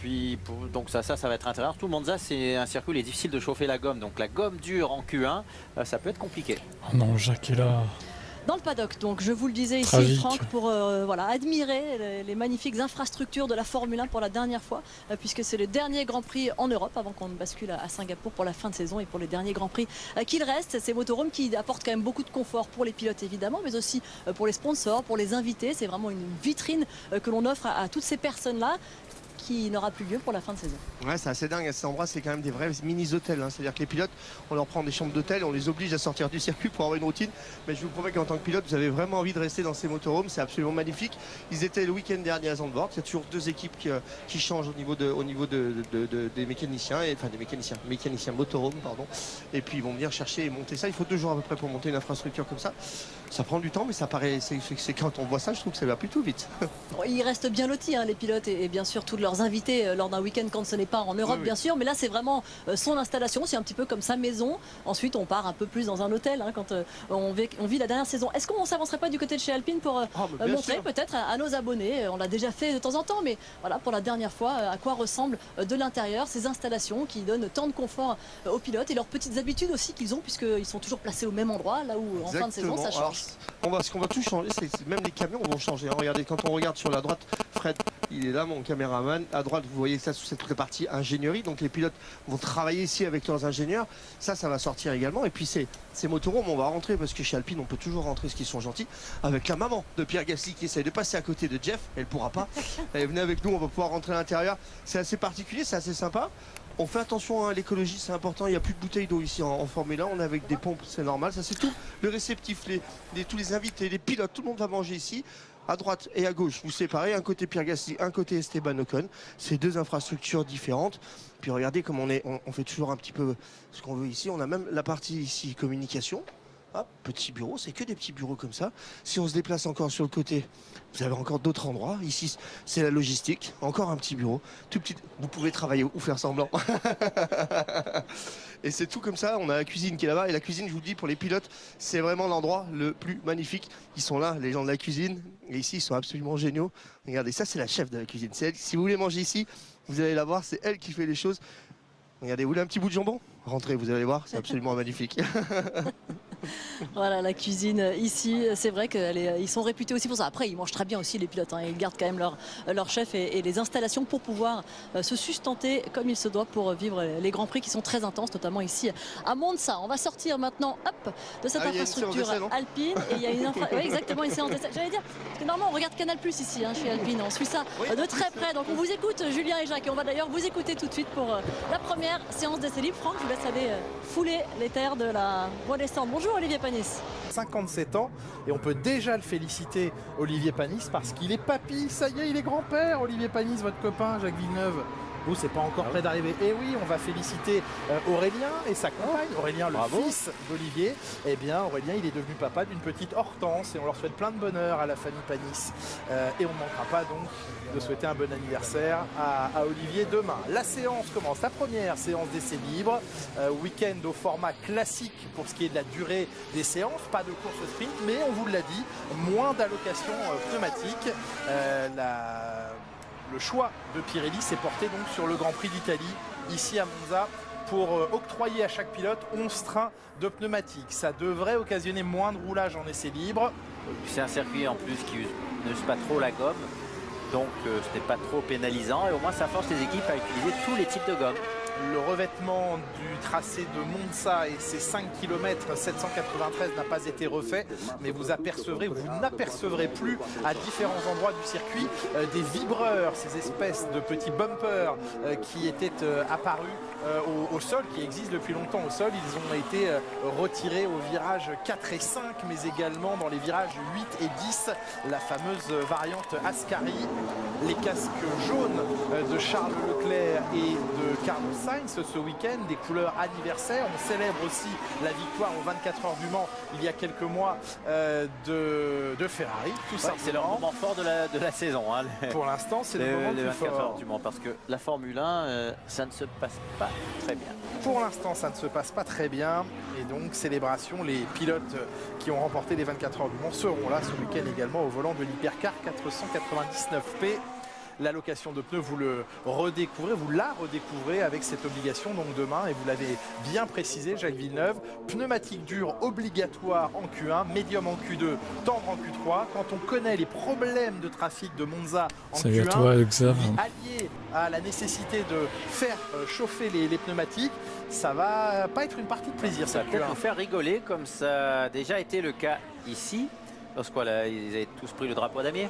puis donc ça va être intéressant. Tout Monza, c'est un circuit où il est difficile de chauffer la gomme. Donc la gomme dure en Q1, ça peut être compliqué. Oh non, Jacques est là. Dans le paddock, donc je vous le disais ici, Tragique. Franck, pour voilà, admirer les magnifiques infrastructures de la Formule 1 pour la dernière fois, puisque c'est le dernier Grand Prix en Europe avant qu'on ne bascule à Singapour pour la fin de saison et pour les derniers Grands Prix qu'il reste. Ces motorhomes qui apportent quand même beaucoup de confort pour les pilotes évidemment, mais aussi pour les sponsors, pour les invités. C'est vraiment une vitrine que l'on offre à toutes ces personnes-là, qui n'aura plus lieu pour la fin de saison. Ouais, c'est assez dingue à cet endroit, c'est quand même des vrais mini-hôtels, hein. C'est-à-dire que les pilotes, on leur prend des chambres d'hôtel, on les oblige à sortir du circuit pour avoir une routine, mais je vous promets qu'en tant que pilote, vous avez vraiment envie de rester dans ces motorhomes, c'est absolument magnifique. Ils étaient le week-end dernier à Zandvoort, il y a toujours deux équipes qui changent au niveau des mécaniciens, enfin des mécaniciens motorhomes, pardon, et puis ils vont venir chercher et monter ça. Il faut 2 jours à peu près pour monter une infrastructure comme ça. Ça prend du temps, mais ça paraît, c'est quand on voit ça, je trouve que ça va plutôt vite. Ils restent bien lotis, hein, les pilotes, et bien sûr tous leurs invités lors d'un week-end quand ce n'est pas en Europe, oui, bien sûr. Mais là, c'est vraiment son installation, c'est un petit peu comme sa maison. Ensuite, on part un peu plus dans un hôtel hein, quand on vit la dernière saison. Est-ce qu'on ne s'avancerait pas du côté de chez Alpine pour montrer peut-être à nos abonnés, on l'a déjà fait de temps en temps, mais voilà, pour la dernière fois, à quoi ressemble de l'intérieur ces installations qui donnent tant de confort aux pilotes et leurs petites habitudes aussi qu'ils ont, puisqu'ils sont toujours placés au même endroit, là où en fin de saison, ça change. Alors, ce qu'on va tout changer, c'est même les camions vont changer. Hein. Regardez, quand on regarde sur la droite, Fred, il est là, mon caméraman. À droite, vous voyez ça, c'est toute la partie ingénierie. Donc les pilotes vont travailler ici avec leurs ingénieurs. Ça va sortir également. Et puis ces motorhomes, on va rentrer, parce que chez Alpine, on peut toujours rentrer, ce qu'ils sont gentils, avec la maman de Pierre Gasly qui essaye de passer à côté de Jeff. Elle pourra pas. Allez, venez avec nous, on va pouvoir rentrer à l'intérieur. C'est assez particulier, c'est assez sympa. On fait attention à l'écologie, c'est important. Il n'y a plus de bouteilles d'eau ici en Formule 1. On est avec des pompes, c'est normal. Ça, c'est tout. Le réceptif, tous les invités, les pilotes, tout le monde va manger ici. À droite et à gauche, vous séparez. Un côté Pierre Gasly, un côté Esteban Ocon. C'est 2 infrastructures différentes. Puis regardez comme on fait toujours un petit peu ce qu'on veut ici. On a même la partie ici communication. Hop, petit bureau, c'est que des petits bureaux comme ça. Si on se déplace encore sur le côté, vous avez encore d'autres endroits. Ici, c'est la logistique. Encore un petit bureau. Tout petit. Vous pouvez travailler ou faire semblant. Et c'est tout comme ça. On a la cuisine qui est là-bas. Et la cuisine, je vous le dis, pour les pilotes, c'est vraiment l'endroit le plus magnifique. Ils sont là, les gens de la cuisine. Et ici, ils sont absolument géniaux. Regardez, ça, c'est la chef de la cuisine. C'est elle. Si vous voulez manger ici, vous allez la voir. C'est elle qui fait les choses. Regardez, vous voulez un petit bout de jambon? Rentrez, vous allez voir. C'est absolument magnifique. Voilà la cuisine ici, c'est vrai qu'ils sont réputés aussi pour ça. Après, ils mangent très bien aussi les pilotes, hein. Ils gardent quand même leur chef et les installations pour pouvoir se sustenter comme il se doit pour vivre les Grands Prix qui sont très intenses, notamment ici à Monza. On va sortir maintenant de cette infrastructure Alpine. Et il y a une oui, exactement, une séance d'essai. J'allais dire, parce que normalement on regarde Canal+ ici hein, chez Alpine, on suit ça de très près. Donc on vous écoute, Julien et Jacques, et on va d'ailleurs vous écouter tout de suite pour la première séance d'essai libre. Franck, je vous laisse aller fouler les terres de la voie des Cendres. Bonjour Olivier Panis. 57 ans et on peut déjà le féliciter, Olivier Panis, parce qu'il est papy, ça y est, il est grand-père. Olivier Panis, votre copain Jacques Villeneuve. Vous, c'est pas encore près d'arriver. Et oui, on va féliciter Aurélien et sa compagne. Aurélien, le fils d'Olivier. Eh bien, Aurélien, il est devenu papa d'une petite Hortense et on leur souhaite plein de bonheur à la famille Panis. Et on ne manquera pas donc de souhaiter un bon anniversaire à Olivier demain. La séance commence, la première séance d'essai libre. Week-end au format classique pour ce qui est de la durée des séances. Pas de course sprint, mais on vous l'a dit, moins d'allocation pneumatique. Le choix de Pirelli s'est porté donc sur le Grand Prix d'Italie, ici à Monza, pour octroyer à chaque pilote 11 trains de pneumatiques. Ça devrait occasionner moins de roulage en essai libre. C'est un circuit en plus qui n'use pas trop la gomme, donc ce n'est pas trop pénalisant et au moins ça force les équipes à utiliser tous les types de gomme. Le revêtement du tracé de Monza et ses 5 km 793 n'a pas été refait, mais vous n'apercevrez plus à différents endroits du circuit des vibreurs, ces espèces de petits bumpers qui étaient apparus au sol, qui existent depuis longtemps au sol. Ils ont été retirés au virage 4 et 5, mais également dans les virages 8 et 10, la fameuse variante Ascari. Les casques jaunes de Charles Leclerc et de Carlos Sainz ce week-end, des couleurs anniversaires. On célèbre aussi la victoire aux 24 heures du Mans il y a quelques mois de Ferrari, tout simplement. C'est le moment fort de la saison. Hein, pour l'instant, c'est le moment le plus 24 fort. heures du Mans, parce que la Formule 1, ça ne se passe pas très bien. Pour l'instant, ça ne se passe pas très bien. Et donc, célébration, les pilotes qui ont remporté les 24 heures du Mans seront là ce week-end également au volant de l'Hypercar 499P. L'allocation de pneus, vous le redécouvrez, vous la redécouvrez avec cette obligation donc demain, et vous l'avez bien précisé, Jacques Villeneuve, pneumatique dure obligatoire en Q1, médium en Q2, tendre en Q3. Quand on connaît les problèmes de trafic de Monza en Salut à Q1, toi, Xav. allié à la nécessité de faire chauffer les pneumatiques, ça va pas être une partie de plaisir. Ça va cette peut-être Q1. nous faire rigoler, comme ça a déjà été le cas ici, lorsqu'ils avaient tous pris le drapeau damier.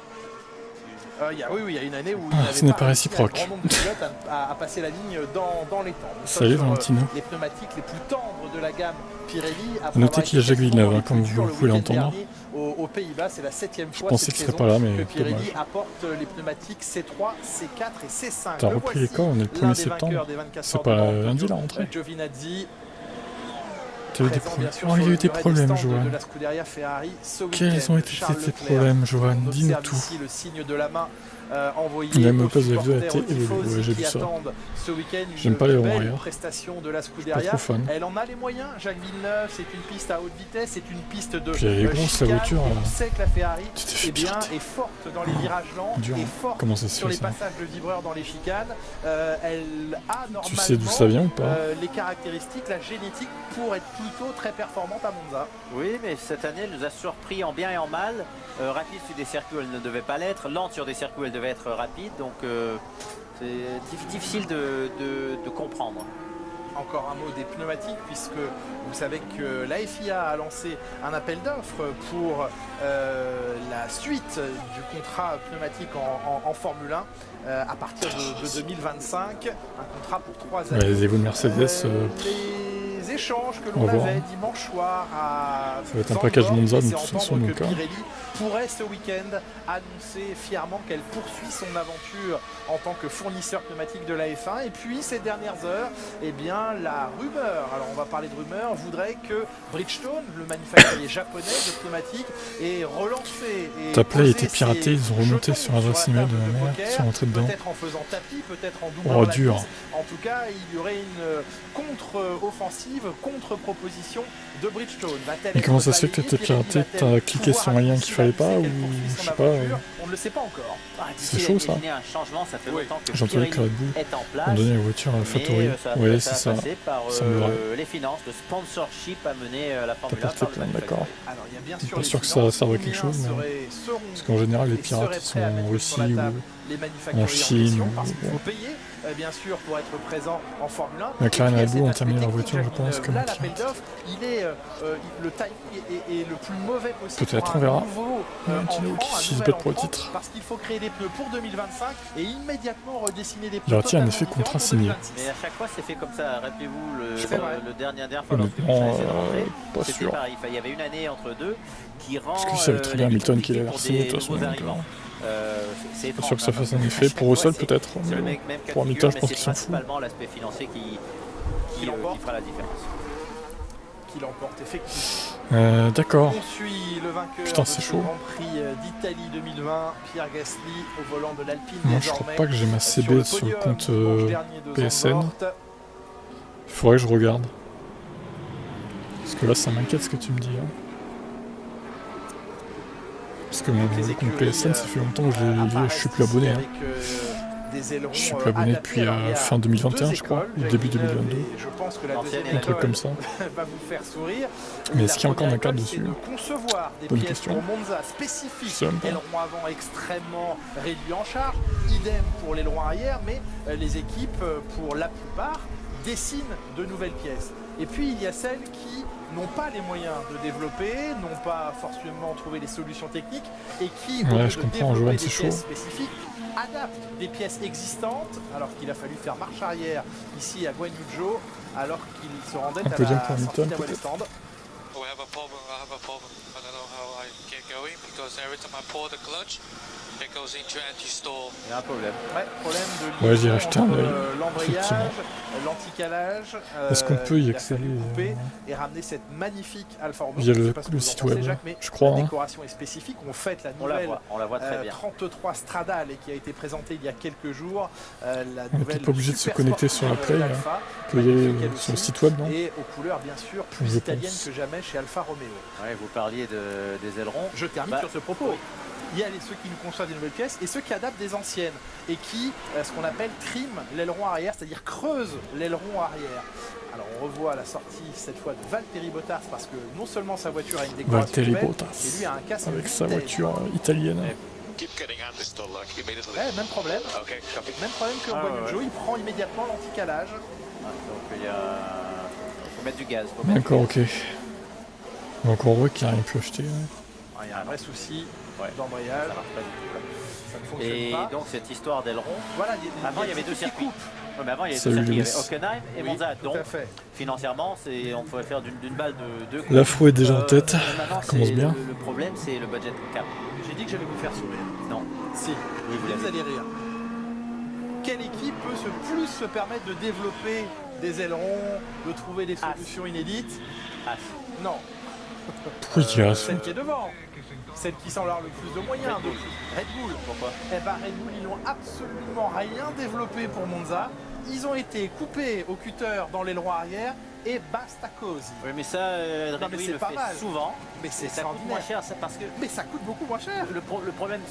Oui, il y a une année où ce n'est pas réciproque. un grand nombre de pilotes à passer la ligne dans les temps. Nous Salut sommes sur, Valentino. les pneumatiques les plus tendres de la gamme Pirelli. Notez qu'il y a Jacques Villeneuve, comme vous pouvez l'entendre. Aux Pays-Bas, c'est la 7e fois pensais cette qu'il serait saison pas là, mais que Pirelli dommage. apporte les pneumatiques C3, C4 et C5. T'as Le repris les voici, corps, on est le l'un 1er des septembre. vainqueurs des 24 C'est heures pas de Mans, lundi la Tokyo, rentrée. Giovinazzi. T'as eu des Présent, problèmes. bien sûr, Oh, il y a sur eu des le problèmes, stand Johan. de la Scuderia Ferrari ce Quels week-end. ont été Charles ces Leclerc, problèmes, Johan? on Dis-nous observe tout. ici le signe de la main envoyé Même aux Lopez F2 a supporters, été aux tifosi évolué, ouais, j'ai qui vu ça. attendent ce week-end J'aime pas les une ronds belle arrière. prestation de la Pas Scuderia. trop fan. Elle en a les moyens, Jacques Villeneuve, c'est une piste à haute vitesse, c'est une piste de Puis elle est grosse, la chicane. voiture, On sait que la Ferrari tu t'es fait eh bien, pirater. est forte dans les virages lents, Dur, est hein. forte Comment ça se sur fait, les ça? passages de vibreurs dans les chicanes. Elle a normalement Tu sais d'où ça vient ou pas? les caractéristiques, la génétique pour être plutôt très performante à Monza. Oui, mais cette année, elle nous a surpris en bien et en mal. Rapide sur des circuits où elle ne devait pas l'être, lente sur des circuits où elle devait être rapide, donc c'est difficile de comprendre. Encore un mot des pneumatiques, puisque vous savez que la FIA a lancé un appel d'offres pour la suite du contrat pneumatique en Formule 1 à partir de 2025, un contrat pour 3 années. Ouais, les Evo de Mercedes, Les échanges que on l'on va voir. avait dimanche soir à Ça va être un Zandvoort package Monza, laissaient de toute entendre façon, que donc, hein. Pirelli pourrait ce week-end annoncer fièrement qu'elle poursuit son aventure en tant que fournisseur pneumatique de la F1. Et puis ces dernières heures, eh bien la rumeur, alors on va parler de rumeur, voudrait que Bridgestone, le manufacturier japonais de pneumatiques, est relancé. Et ta play posé était piratée, ses ils ont remonté jetons sur l'adresse la email table de ma mère, poker, ils sont rentrés dedans. peut-être en faisant tapis, peut-être en doublant Oh, la dur. mise. En tout cas, il y aurait une contre-offensive, contre-proposition de Bridgestone. Mais comment ça se fait que t'as piraté? T'as cliqué sur un lien qu'il fallait pas ou je sais pas? On ne le sait pas encore. C'est chaud, ça. Un changement, ça fait longtemps que J'ai entendu que Pirelli Red Bull est en place. ont donné la voiture à Fattori. Oui, c'est ça. Passer par semblerait. les finances, le sponsorship à mener la Formule 1 porté par le plainte, d'accord. Alors, il y a bien Je suis sûr pas les sûr que ça finances, serve à combien quelque chose, mais- seront Parce qu'en général, les et pirates, seraient ils sont prêts à mettre en sur Russie la ou... table les manufacturiers en Chine, parce qu'il ou- faut payer bien sûr pour être présent en Formule 1. McLaren Et et puis, Red Bull il y a ont cet terminé leur aspect voiture, je technique, pense, Jacques comme Là, les l'appel pirates. d'offres, il est le timing est le plus mauvais possible. Peut-être, pour on un verra. nouveau, Valentino entrant, qui un se nouvel bat pour le entrant, titre. Parce qu'il faut créer des pneus pour 2025 et immédiatement redessiner des pneus. Il retient un totalement effet différents contrat pour signé. 2026. Mais à chaque fois, c'est fait comme ça. Rappelez-vous, C'est vrai. le dernière fois, lorsque Honnêtement, Michel essayait de rentrer, pas c'était sûr. pareil. Il y avait une année entre deux qui rend Parce que ça veut très bien la vie Hamilton qu'il compliquée allait pour signer, de des toute façon, nouveaux donc, arrivants. C'est Pas étrange, sûr que ça hein, fasse parce un que effet à chaque pour Russell, fois, peut-être. c'est le Mais même cas pour de Hamilton, figure, je pense mais qu'ils c'est s'en foutent. principalement l'aspect financier qui fera la différence. Qui l'emporte effectivement. D'accord. On suit le vainqueur Putain, de c'est ce chaud. Grand Prix d'Italie 2020, Pierre Gasly au volant de l'Alpine Non, je crois pas que j'ai ma CB sur le compte PSN. Il faudrait que je regarde. Parce que là, ça m'inquiète ce que tu me dis. Hein. Parce que mon compte PSN, ça fait longtemps que je l'ai lié, je suis plus abonné. Hein. Je suis plus abonné depuis fin 2021, je crois, ou début 2022. Je pense que la L'ancienne deuxième Un truc comme ça. va vous faire sourire. Mais La est-ce qu'il y a encore première ma carte école, dessus? c'est de concevoir des Bonne pièces question. pour Monza Je spécifiques. sais même pas. Ailerons avant extrêmement réduits en charge, idem pour l'aileron arrière, mais les équipes, pour la plupart, dessinent de nouvelles pièces. Et puis il y a celles qui n'ont pas les moyens de développer, n'ont pas forcément trouvé les solutions techniques et qui, au Ouais, lieu je de comprends, développer Johan, des c'est chaud. pièces spécifiques, adaptent des pièces existantes, alors qu'il a fallu faire marche arrière ici à Guanyujo, alors qu'il se rendait Un à podium la pour sortie Hamilton, d'Away peut-être. Stand. We have a problem. I have a problem. I don't know how I get going because every time I pull the clutch, it goes into anti-stall. Il y a un problème. Ouais, problème de Ouais, liaison j'ai racheté un entre, œil, l'embrayage, effectivement. l'anticalage. Est-ce qu'on peut y il a accéder, fallu couper et ramener cette magnifique Alfa Romeo. via Je sais le pas ce que vous en site pensez, web, Jacques, mais je crois, la hein. décoration est spécifique. On fête la On la nouvelle voit très bien. 33 Stradale et qui a été présentée il y a quelques jours. La On nouvelle n'est pas obligé de se super connecter sportive sur la Play, d'Alfa, On peut y aller magnifique, elle sur le aussi, site web, non? et aux couleurs bien sûr plus Je italiennes pense. que jamais chez Alfa Romeo. Ouais, vous parliez des ailerons. Je termine Bah, sur ce propos. il y a ceux qui nous conçoivent des nouvelles pièces et ceux qui adaptent des anciennes et qui, ce qu'on appelle trim l'aileron arrière, c'est-à-dire creuse l'aileron arrière. Alors on revoit la sortie cette fois de Valtteri Bottas parce que non seulement sa voiture a une décoration Valtteri belle, Bottas, et lui a un casque avec sa vitesse. voiture italienne. Même problème. Même problème que Guanyu, il prend immédiatement l'anti-calage. Donc il faut mettre du gaz. D'accord, ok. Donc on voit qu'il n'y a rien pu acheter. Ouais. Il y a un vrai souci Ouais. d'embrayage. Ça marche pas du tout. Ça ne fonctionne Et pas. donc cette histoire d'aileron, Voilà, avant il y avait deux circuits. Ouais, mais avant il y avait Salut, deux circuits, il y avait Lewis. Hockenheim et Oui, Monza. tout Donc à fait. financièrement, on pouvait faire d'une balle de deux coups. L'afro est déjà en tête. Maintenant, Commence bien. Le problème, c'est le budget cap. J'ai dit que j'allais vous faire sourire. Non. Si, Oui, vous vous l'avez. allez rire. Quelle équipe peut plus se permettre de développer des ailerons, de trouver des solutions inédites? Ah, Non, Pourquoi il y a celle qui est devant. Celle qui semble avoir le plus de moyens. Red Bull. Red Bull. pourquoi? Eh ben Red Bull, ils n'ont absolument rien développé pour Monza. Ils ont été coupés au cutter dans l'aileron arrière et basta cosy. Oui, mais ça, Non, Red mais Bull c'est le pas fait mal. souvent. Mais c'est Et ça coûte extraordinaire. moins cher, parce que Mais ça coûte beaucoup moins cher. le problème,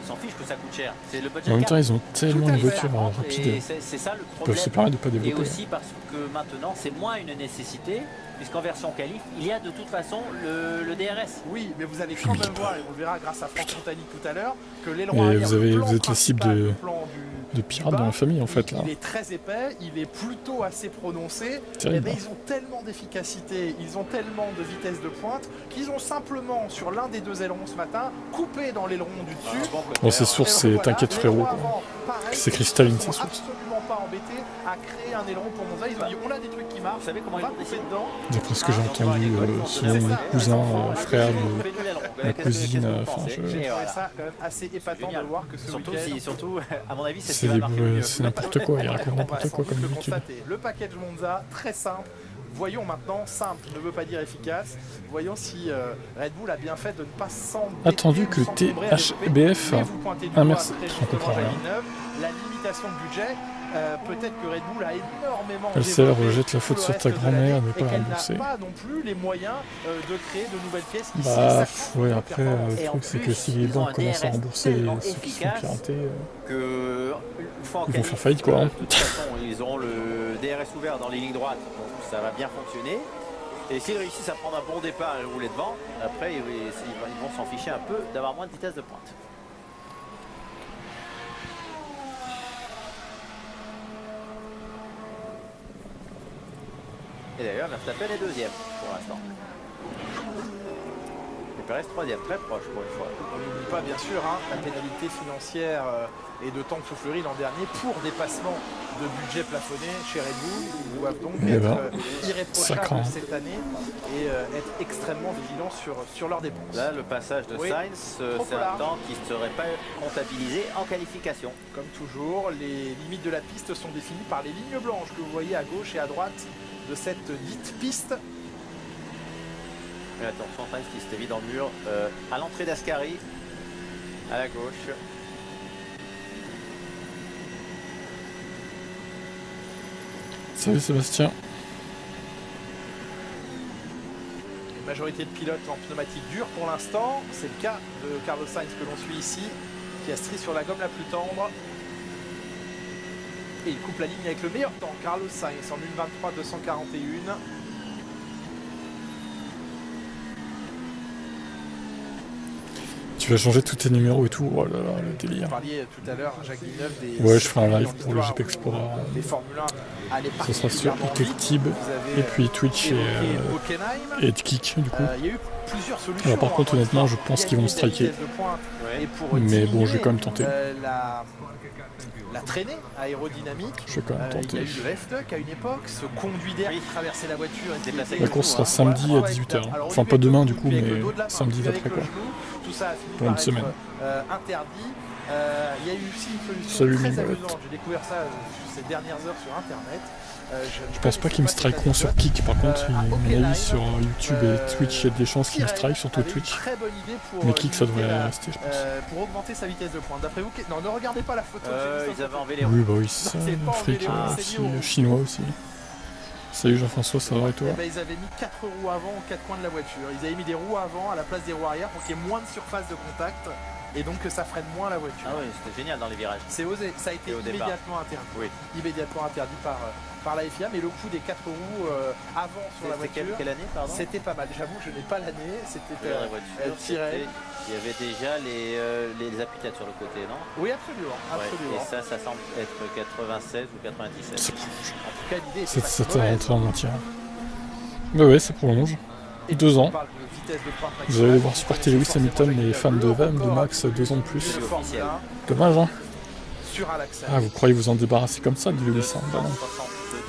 ils s'en fichent que ça coûte cher. C'est le budget En même cap. temps, ils ont tellement Tout à de fait. voitures Et rapides. c'est ça le Ils peuvent se problème. permettre de pas Et développer. aussi parce que maintenant, c'est moins une nécessité, puisqu'en version qualif, il y a de toute façon le DRS. Oui, mais vous allez quand même voir, et on le verra grâce à Franck Montagny tout à l'heure, que l'aileron Et arrière, vous avez- le plan vous êtes la cible principal, de- le plan De du pirates bas, dans la famille, en fait, là. il est très épais, il est plutôt assez prononcé. Terrible. Et ils ont tellement d'efficacité, ils ont tellement de vitesse de pointe qu'ils ont simplement, sur l'un des deux ailerons ce matin, coupé dans l'aileron du dessus. Bon, c'est source, Et c'est voilà, t'inquiète frérot. l'aileron Quoi. avant, pareil, C'est cristalline, ils c'est sont source. absolument pas embêtés à créer un aileron pour Monza. Ils ont dit on a des trucs qui marchent, Vous savez comment on ils va ont couper décidé dedans. D'après ce que j'ai entendu, selon les cousins, frères de la cousine, enfin, J'ai trouvé ça quand même assez épatant de voir que ce week-end, Surtout, à mon avis, c'est ce c'est qui va marquer le mieux. c'est n'importe quoi, il raconte on va n'importe sans quoi doute comme le d'habitude. constater. Le package Monza, très simple. Voyons maintenant, simple ne veut pas dire efficace. Voyons si Red Bull a bien fait de ne pas s'embêter. Attendu que s'encombrer à développer. THBF Mais vous pointez du un doigt merci, très je justement, comprends rien. Jacques Villeneuve, la limitation de budget. Peut-être que Red Bull a énormément Elle sert, développé rejette la faute tout sur le ta reste de grand-mère, l'année n'est et pas qu'elle remboursée. n'a pas non plus les moyens de créer de nouvelles pièces ici. Bah, Ça coûte ouais, de après, performance. le Et en truc, c'est que plus, si les ils ont banques un commencent à DRS rembourser tellement ceux qui sont efficace piratés, que une fois en Ils vont qualif, faire faillite, quoi, hein. de toute façon, ils auront le DRS ouvert dans les lignes droites, donc ça va bien fonctionner. Et s'ils réussissent à prendre un bon départ et rouler devant, après ils vont s'en ficher un peu d'avoir moins de vitesse de pointe. Et d'ailleurs, Verstappen est deuxième pour l'instant. Et Perez troisième, très proche pour une fois. On n'oublie pas bien sûr hein, la pénalité financière et de temps de soufflerie l'an dernier pour dépassement de budget plafonné chez Red Bull. Ils doivent donc Eh être ben, ça irréprochables craint. cette année et être extrêmement vigilants sur leurs dépenses. Là, le passage de Oui, Sainz, trop c'est un large. temps qui ne serait pas comptabilisé en qualification. Comme toujours, les limites de la piste sont définies par les lignes blanches que vous voyez à gauche et à droite de cette dite piste. Mais attention, Sainz qui s'était mis dans le mur à l'entrée d'Ascari, à la gauche. Salut Sébastien. Une majorité de pilotes en pneumatique dure pour l'instant. C'est le cas de Carlos Sainz que l'on suit ici, qui a stri sur la gomme la plus tendre. Et il coupe la ligne avec le meilleur temps. Carlos Sainz en 1:23.241. Tu vas changer tous tes numéros et tout. Oh là là, le délire. Vous parliez tout à l'heure, Jacques Villeneuve, des... Ouais, je ferai un live pour le GP Explorer. Les Formule 1 allaient Ce sera sur particulièrement Tech vite. Tib Vous avez, et puis Twitch évoqué et Hockenheim. Kick du coup. Il y a eu plusieurs solutions. Alors, par contre, hein, honnêtement, pour je pense qu'ils vont me gagner de la striker. vitesse de pointe Ouais. et pour Mais bon, je vais diminuer, quand même tenter. La traînée aérodynamique. Je vais quand même Il y a tenter. eu le F2 à une époque, ce conduit d'air Oui. qui traversait la voiture et qui Déplacé était La course sera debout, hein. samedi Voilà, à 18h. alors, au Enfin, début, pas demain avec du le coup, avec mais le dos de la main, samedi puis avec d'après le quoi. genou. Tout ça a fini Pour une par semaine. être interdit. Il y a eu aussi une solution Salut, très Mimolette. amusante. J'ai découvert ça ces dernières heures sur internet. Je pense pas qu'ils me strikeront sur Kick, par contre, à mon avis sur YouTube et Twitch, il y a des chances qu'ils me strike, surtout Twitch. Mais Kick, ça devrait rester, je pense. Pour augmenter sa vitesse de pointe. D'après vous, non, ne regardez pas la photo. Ils avaient enlevé les roues. Oui, bah oui, c'est ça, c'est pas Afrique enlevé, c'est aussi, lié aux roues. chinois aussi. Salut Jean-François, ça va et toi? Eh ben, ils avaient mis 4 roues avant aux 4 coins de la voiture. Ils avaient mis des roues avant à la place des roues arrière pour qu'il y ait moins de surface de contact. et donc ça freine moins la voiture. Ah oui, c'était génial dans les virages. C'est osé, ça a été au départ. immédiatement interdit. Oui. Immédiatement interdit par la FIA, mais le coup des 4 roues avant sur la voiture, quelle année, pardon? c'était pas mal. J'avoue, je n'ai pas l'année, c'était La voiture, tiré. il y avait déjà les applications sur le côté, non? Oui, absolument. Ouais, et ça semble être 96 ou 97. En tout cas, l'idée était pas si C'était mauvaise. rentré en entière. Bah ouais, ça prolonge. 2 ans. On parle de vitesse de pointe Vous allez maximale, devoir supporter Lewis Hamilton, les fans de Max, 2 ans de plus. de Formule 1 Dommage, hein. sur un accès. Ah, vous croyez vous en débarrasser comme ça de Lewis, hein? Bah non.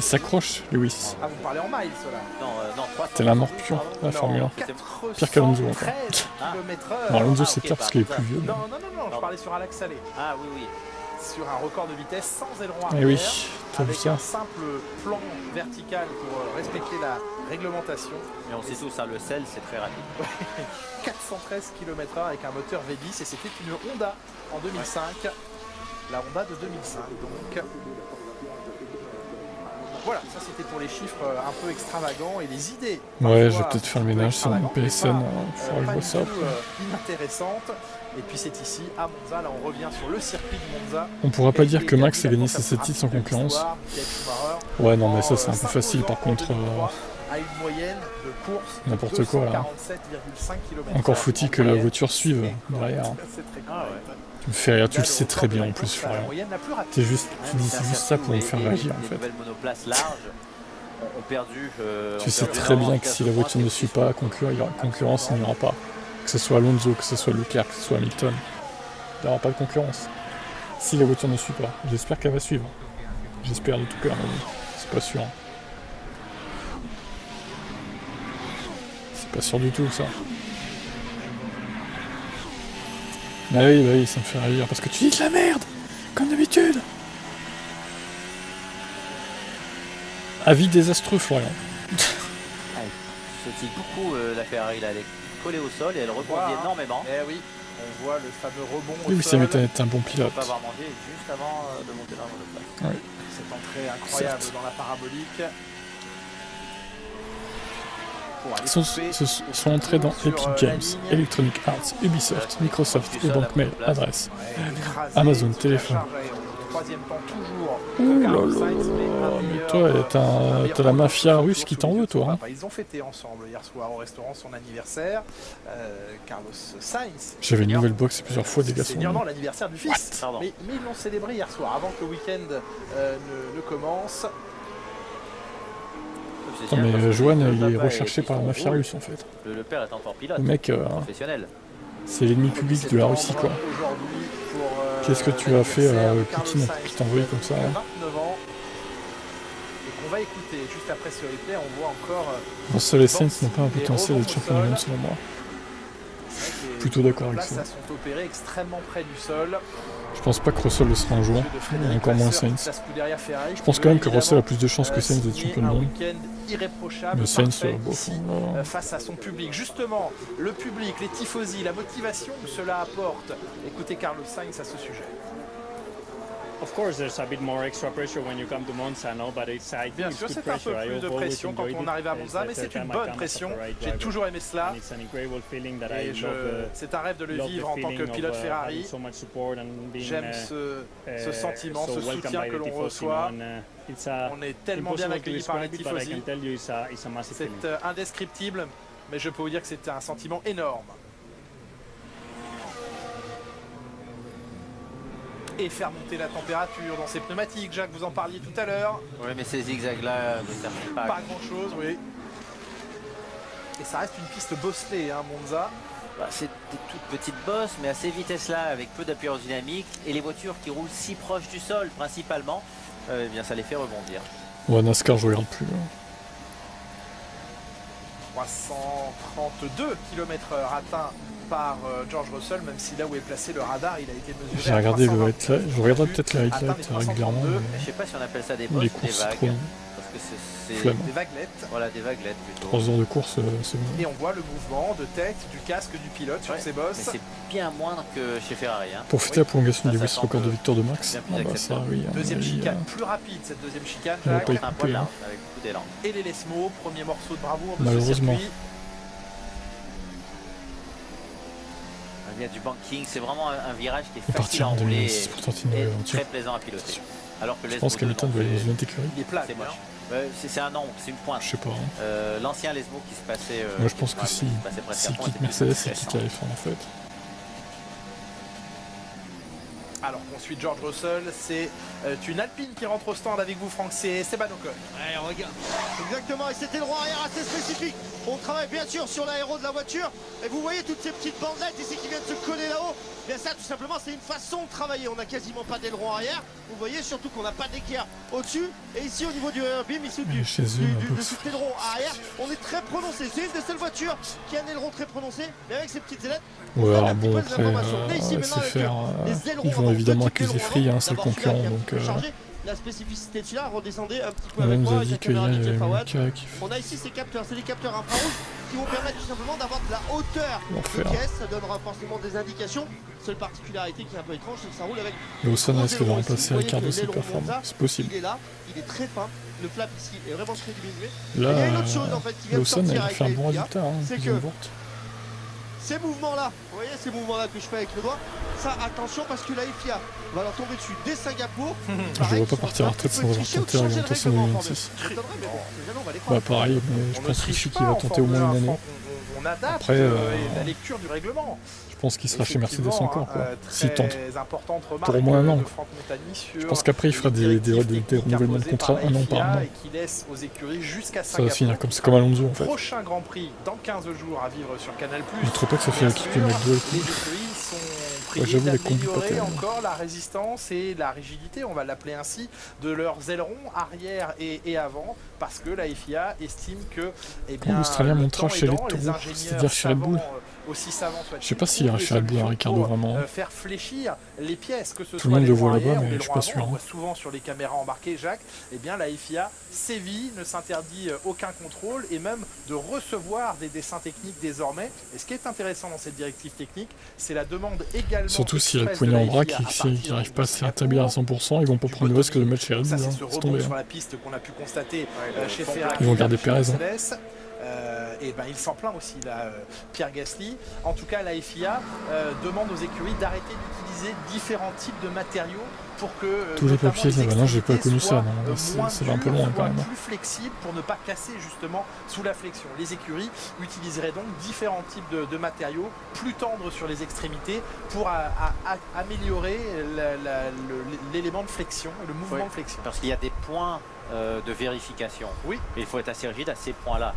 Il s'accroche, Lewis. Ah, vous parlez en miles, là. Non, 300. T'es la mort pion, la Formule 1. Pire qu'Alonso encore. 413 km/h. Non, Alonso Ah, c'est ok, pire parce qu'il est plus vieux. mais- Non, je parlais sur Alex Salé. Ah oui. Sur un record de vitesse sans aileron Eh arrière. oui, t'as vu Avec ça? un simple plan vertical pour respecter la réglementation. Mais on sait tous, ça, le sel, c'est très rapide. 413 km/h avec un moteur V10 et c'était une Honda en 2005. La Honda de 2005. Donc voilà, ça c'était pour les chiffres un peu extravagants et les idées. Ouais, je vais parfois peut-être faire le ménage sur mon extravagantes, mais PSN, pas, faudra que je pas vois du ça tout, après. inintéressantes. Et puis c'est ici à Monza, là on revient sur le circuit de Monza. On pourra pas dire que Max a gagné ses 7 titres sans concurrence. Ouais, non, mais ça c'est un peu facile par contre. À une moyenne de course N'importe quoi, là. 247,5 km. Encore faut-il que la voiture suive derrière. C'est très Ah correct. ouais. Tu me fais rire, tu le sais très bien en plus, La Florian. moyenne la plus rapide. Tu dis C'est juste ça pour me faire réagir en Les fait. nouvelles monoplaces larges ont perdu. Tu sais très bien que si la voiture ne suit pas la concurrence, il n'y aura pas. Que ce soit Alonso, que ce soit Leclerc, que ce soit Hamilton. Il n'y aura pas de concurrence. Si la voiture ne suit pas, j'espère qu'elle va suivre. J'espère de tout cœur, mais c'est pas sûr. C'est pas sûr du tout ça. Bah oui, ça me fait rire parce que tu dis de la merde, comme d'habitude. Avis désastreux, Florian. Se tire beaucoup la Ferrari, là, elle est collée au sol et elle rebondit énormément. Eh oui, on voit le fameux rebond au Oui, sol. Hamilton est un bon pilote. On peut avoir mangé juste avant de monter dans le monoplace. Cette entrée incroyable Certes. dans la parabolique. Pour aller Ils sont entrés dans Epic Games, Electronic Arts, Ubisoft, Microsoft et Banque Mail, Adresse. Amazon, téléphone. Troisième temps toujours. Ouh là Carlos là Sainz, là mais là, un mais meilleur, toi, t'as la mafia russe qui t'en veut, toi. Hein. Ils ont fêté ensemble hier soir au restaurant son anniversaire. Carlos Sainz. J'avais une nouvelle box plusieurs fois des garçons. Seigneur, non, l'anniversaire du fils. Pardon. Mais ils l'ont célébré hier soir, avant que le week-end ne commence. Attends, mais Johan, il est recherché par la mafia russe en fait. Le père est encore pilote, Le mec, professionnel. c'est l'ennemi public de la Russie quoi. Qu'est-ce que tu as fait à Poutine qui t'a envoyé comme ça hein? 29 ans. Et qu'on va écouter juste après ce replay, on voit encore. Russell et Sainz n'ont pas un potentiel d'être champion du monde selon moi. Plutôt d'accord avec ça. Là, sont opérés extrêmement près du sol. Je pense pas que Russell le sera un jour, et encore moins Sainz. Je pense quand même que Russell a plus de chances que Sainz d'être champion du monde. Mais Sainz, bof. Face à son public. Justement, le public, les tifosi, la motivation que cela apporte. Écoutez Carlos Sainz à ce sujet. Of course, there's a bit more extra pressure when you come to Monza, no? But I think Bien it's sûr, good c'est un peu pressure. plus de pression quand on arrive à Monza, mais c'est une bonne pression. J'ai toujours aimé cela. Et c'est un rêve de le vivre en tant que pilote Ferrari. J'aime ce sentiment, ce soutien que l'on reçoit. On est tellement bien accueillis par les tifosi. C'est indescriptible, mais je peux vous dire que c'est un sentiment énorme. Et faire monter la température dans ces pneumatiques. Jacques, vous en parliez tout à l'heure. Oui, mais ces zigzags-là ne servent pas. Pas grand-chose, oui. Et ça reste une piste bosselée, hein, Monza. Bah, c'est des toutes petites bosses, mais à ces vitesses-là, avec peu d'appui aérodynamique, et les voitures qui roulent si proches du sol, principalement, eh bien, ça les fait rebondir. Ouais, NASCAR, je regarde plus. 332 km/h atteint par George Russell, même si là où est placé le radar, il a été mesuré. J'ai regardé le highlight, je regarderai peut-être les atteint highlights les régulièrement. 332. Je sais pas si on appelle ça des Les bosses ou des courses vagues. trop Parce que c'est flemme. Des vaguelettes. Voilà, des vaguelettes plutôt. 3 heures de course, c'est bon. Et on voit le mouvement de tête du casque du pilote sur Ouais, ces mais bosses. c'est bien moindre que chez Ferrari. Hein. Pour fêter la prolongation Ça, du ça Lewis, semble record de victoire de Max. bien plus Ah bah ça, acceptable. oui. à mon Deuxième avis, chicane, plus rapide cette deuxième chicane, on va Jacques. pas y Un poil couper. là, Hein. avec beaucoup d'élan. Et les Lesmo, premier morceau de bravoure de ce Malheureusement. circuit. il y a du banking, c'est vraiment un virage qui est On facile à partira en enrouler 2006 pour tenter une et nouvelle très aventure. plaisant à piloter. Alors que Je pense qu'Hamilton doit aller dans une autre écurie. Il est plat. c'est moche. C'est un nombre, c'est une pointe. Je sais pas. Hein. L'ancien Lesmo qui se passait. Moi je pense que si. qui se passait presque à S'il fond, quitte c'était Mercedes, plus il quitte la F1 en fait. Alors qu'ensuite George Russell, c'est une Alpine qui rentre au stand avec vous Franck, c'est Esteban Ocon. Allez, on regarde. Exactement, et c'était le rond arrière assez spécifique. On travaille bien sûr sur l'aéro de la voiture. Et vous voyez toutes ces petites bandelettes ici qui viennent se coller là-haut. Bien ça, tout simplement, c'est une façon de travailler. On n'a quasiment pas d'aileron arrière. Vous voyez surtout qu'on n'a pas d'équerre au-dessus. Et ici, au niveau du rear beam, ici de cet aileron arrière, on est très prononcé. C'est une des seules voitures qui a un aileron très prononcé, mais avec ces petites ailettes. Ouais, alors bon, après, c'est faire. Ils vont évidemment accuser Free, hein, c'est le concurrent, donc. La spécificité de celui-là, redescendez un petit peu On avec nous moi, a dit qu'il y avait Mika qui on a ici ces capteurs, c'est des capteurs infrarouges qui vont permettre tout simplement d'avoir de la hauteur L'enfer. de pièce, ça donnera forcément des indications. Seule particularité qui est un peu étrange, c'est que ça roule avec Lawson risque de aileron remplacer ici. Vous voyez Ricardo que s'il l'aileron performe, Monza, c'est possible. Il est là, il est très fin, le flap ici est vraiment très diminué. Là, Et il y a une autre chose en fait qui vient de Lawson sortir a avec fait un la bon FIA, résultat, hein, c'est que ces mouvements-là, vous voyez ces mouvements-là que je fais avec le doigt, ça attention parce que la FIA va leur tomber dessus dès Singapour. Je ne vois pas partir à la retraite sans avoir tenté la réglementation 2026. Bah pareil, mais je pense qu'il va tenter au moins une année. On adapte Après, la lecture du règlement. Je pense qu'il sera chez Mercedes encore, quoi. S'il tente. Pour au moins un an. Je pense qu'après, il fera des renouvellements de contrat un an par an. Ça va finir comme c'est comme Alonso, en fait. Prochain Grand Prix dans 15 jours à vivre sur Canal+. Je ne trouve pas que ça fait l'équipe de McDo. Les écuries sont priées j'avoue, les combis pas d'améliorer terribles. encore la résistance et la rigidité, on va l'appeler ainsi, de leurs ailerons arrière et avant, parce que la FIA estime que l'Australien montera chez les tours, c'est-à-dire chez Red Bull. Aussi savant soit, Je sais pas s'il ira chez Red Bull à Ricardo vraiment. faire fléchir les pièces, que ce Tout soit le monde les le voit ronds là-bas, arrière ou mais les je suis ronds pas avant, sûr. on voit souvent sur les caméras embarquées, Jacques, eh bien la FIA sévit, ne s'interdit aucun contrôle et même de recevoir des dessins techniques désormais. Et ce qui est intéressant dans cette directive technique, c'est la demande également. Surtout s'il y a le poignet en bras qui n'arrive pas à se faire établir à 100%, ils vont pas prendre le risque de mettre chez Red Bull. Ça, c'est Hein. ce C'est tombé. rebond sur la piste qu'on a pu constater chez Ferrari. Ils vont garder Perez. Et ben il s'en plaint aussi là, Pierre Gasly. En tout cas, la FIA demande aux écuries d'arrêter d'utiliser différents types de matériaux pour que tous les papiers là-bas, non, j'ai pas connu ça. C'est un peu loin quand même. Plus flexible pour ne pas casser justement sous la flexion. Les écuries utiliseraient donc différents types de matériaux plus tendres sur les extrémités pour améliorer l'élément de flexion, le mouvement de flexion. Parce qu'il y a des points de vérification. Oui. Et il faut être assez rigide à ces points-là.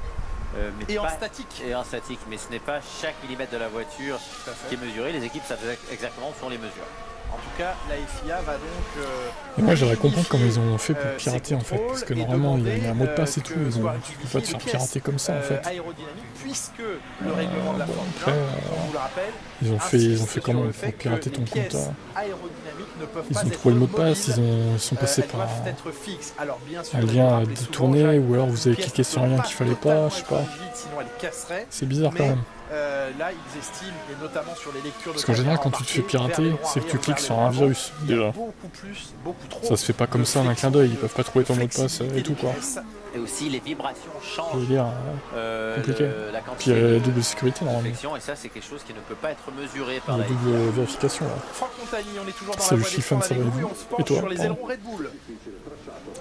Et en statique. Et en statique, mais ce n'est pas chaque millimètre de la voiture qui est mesuré. Les équipes savent exactement où sont les mesures. En tout cas, la FIA va donc. Et moi j'aimerais comprendre comment ils ont fait pour pirater en fait, parce que normalement il y a un mot de passe et tout, tu peux pas te faire pirater comme ça en fait. Aérodynamique, puisque le règlement de la Formule 1, après, on vous le rappelle, ils ont fait comment pour pirater ton compte. Ils ont trouvé le mot de passe, ils sont passés par un lien détourné, ou alors vous avez cliqué sur un lien qu'il fallait pas, je sais pas. C'est bizarre quand même. Là, ils estiment, et notamment sur les lectures de parce qu'en général, quand tu te fais pirater, c'est que tu cliques sur un virus, déjà. Ça se fait pas comme ça en un clin d'œil, ils peuvent pas trouver ton mot de passe et tout, quoi. Et aussi, les vibrations changent. Je veux dire, compliqué. Puis il y a la double sécurité, normalement. Et ça, c'est quelque chose qui ne peut pas être mesuré par la double vérification, là. Franck Montagny, on est toujours dans Salut Chiffon, ça va et toi, sur les ailerons Red Bull.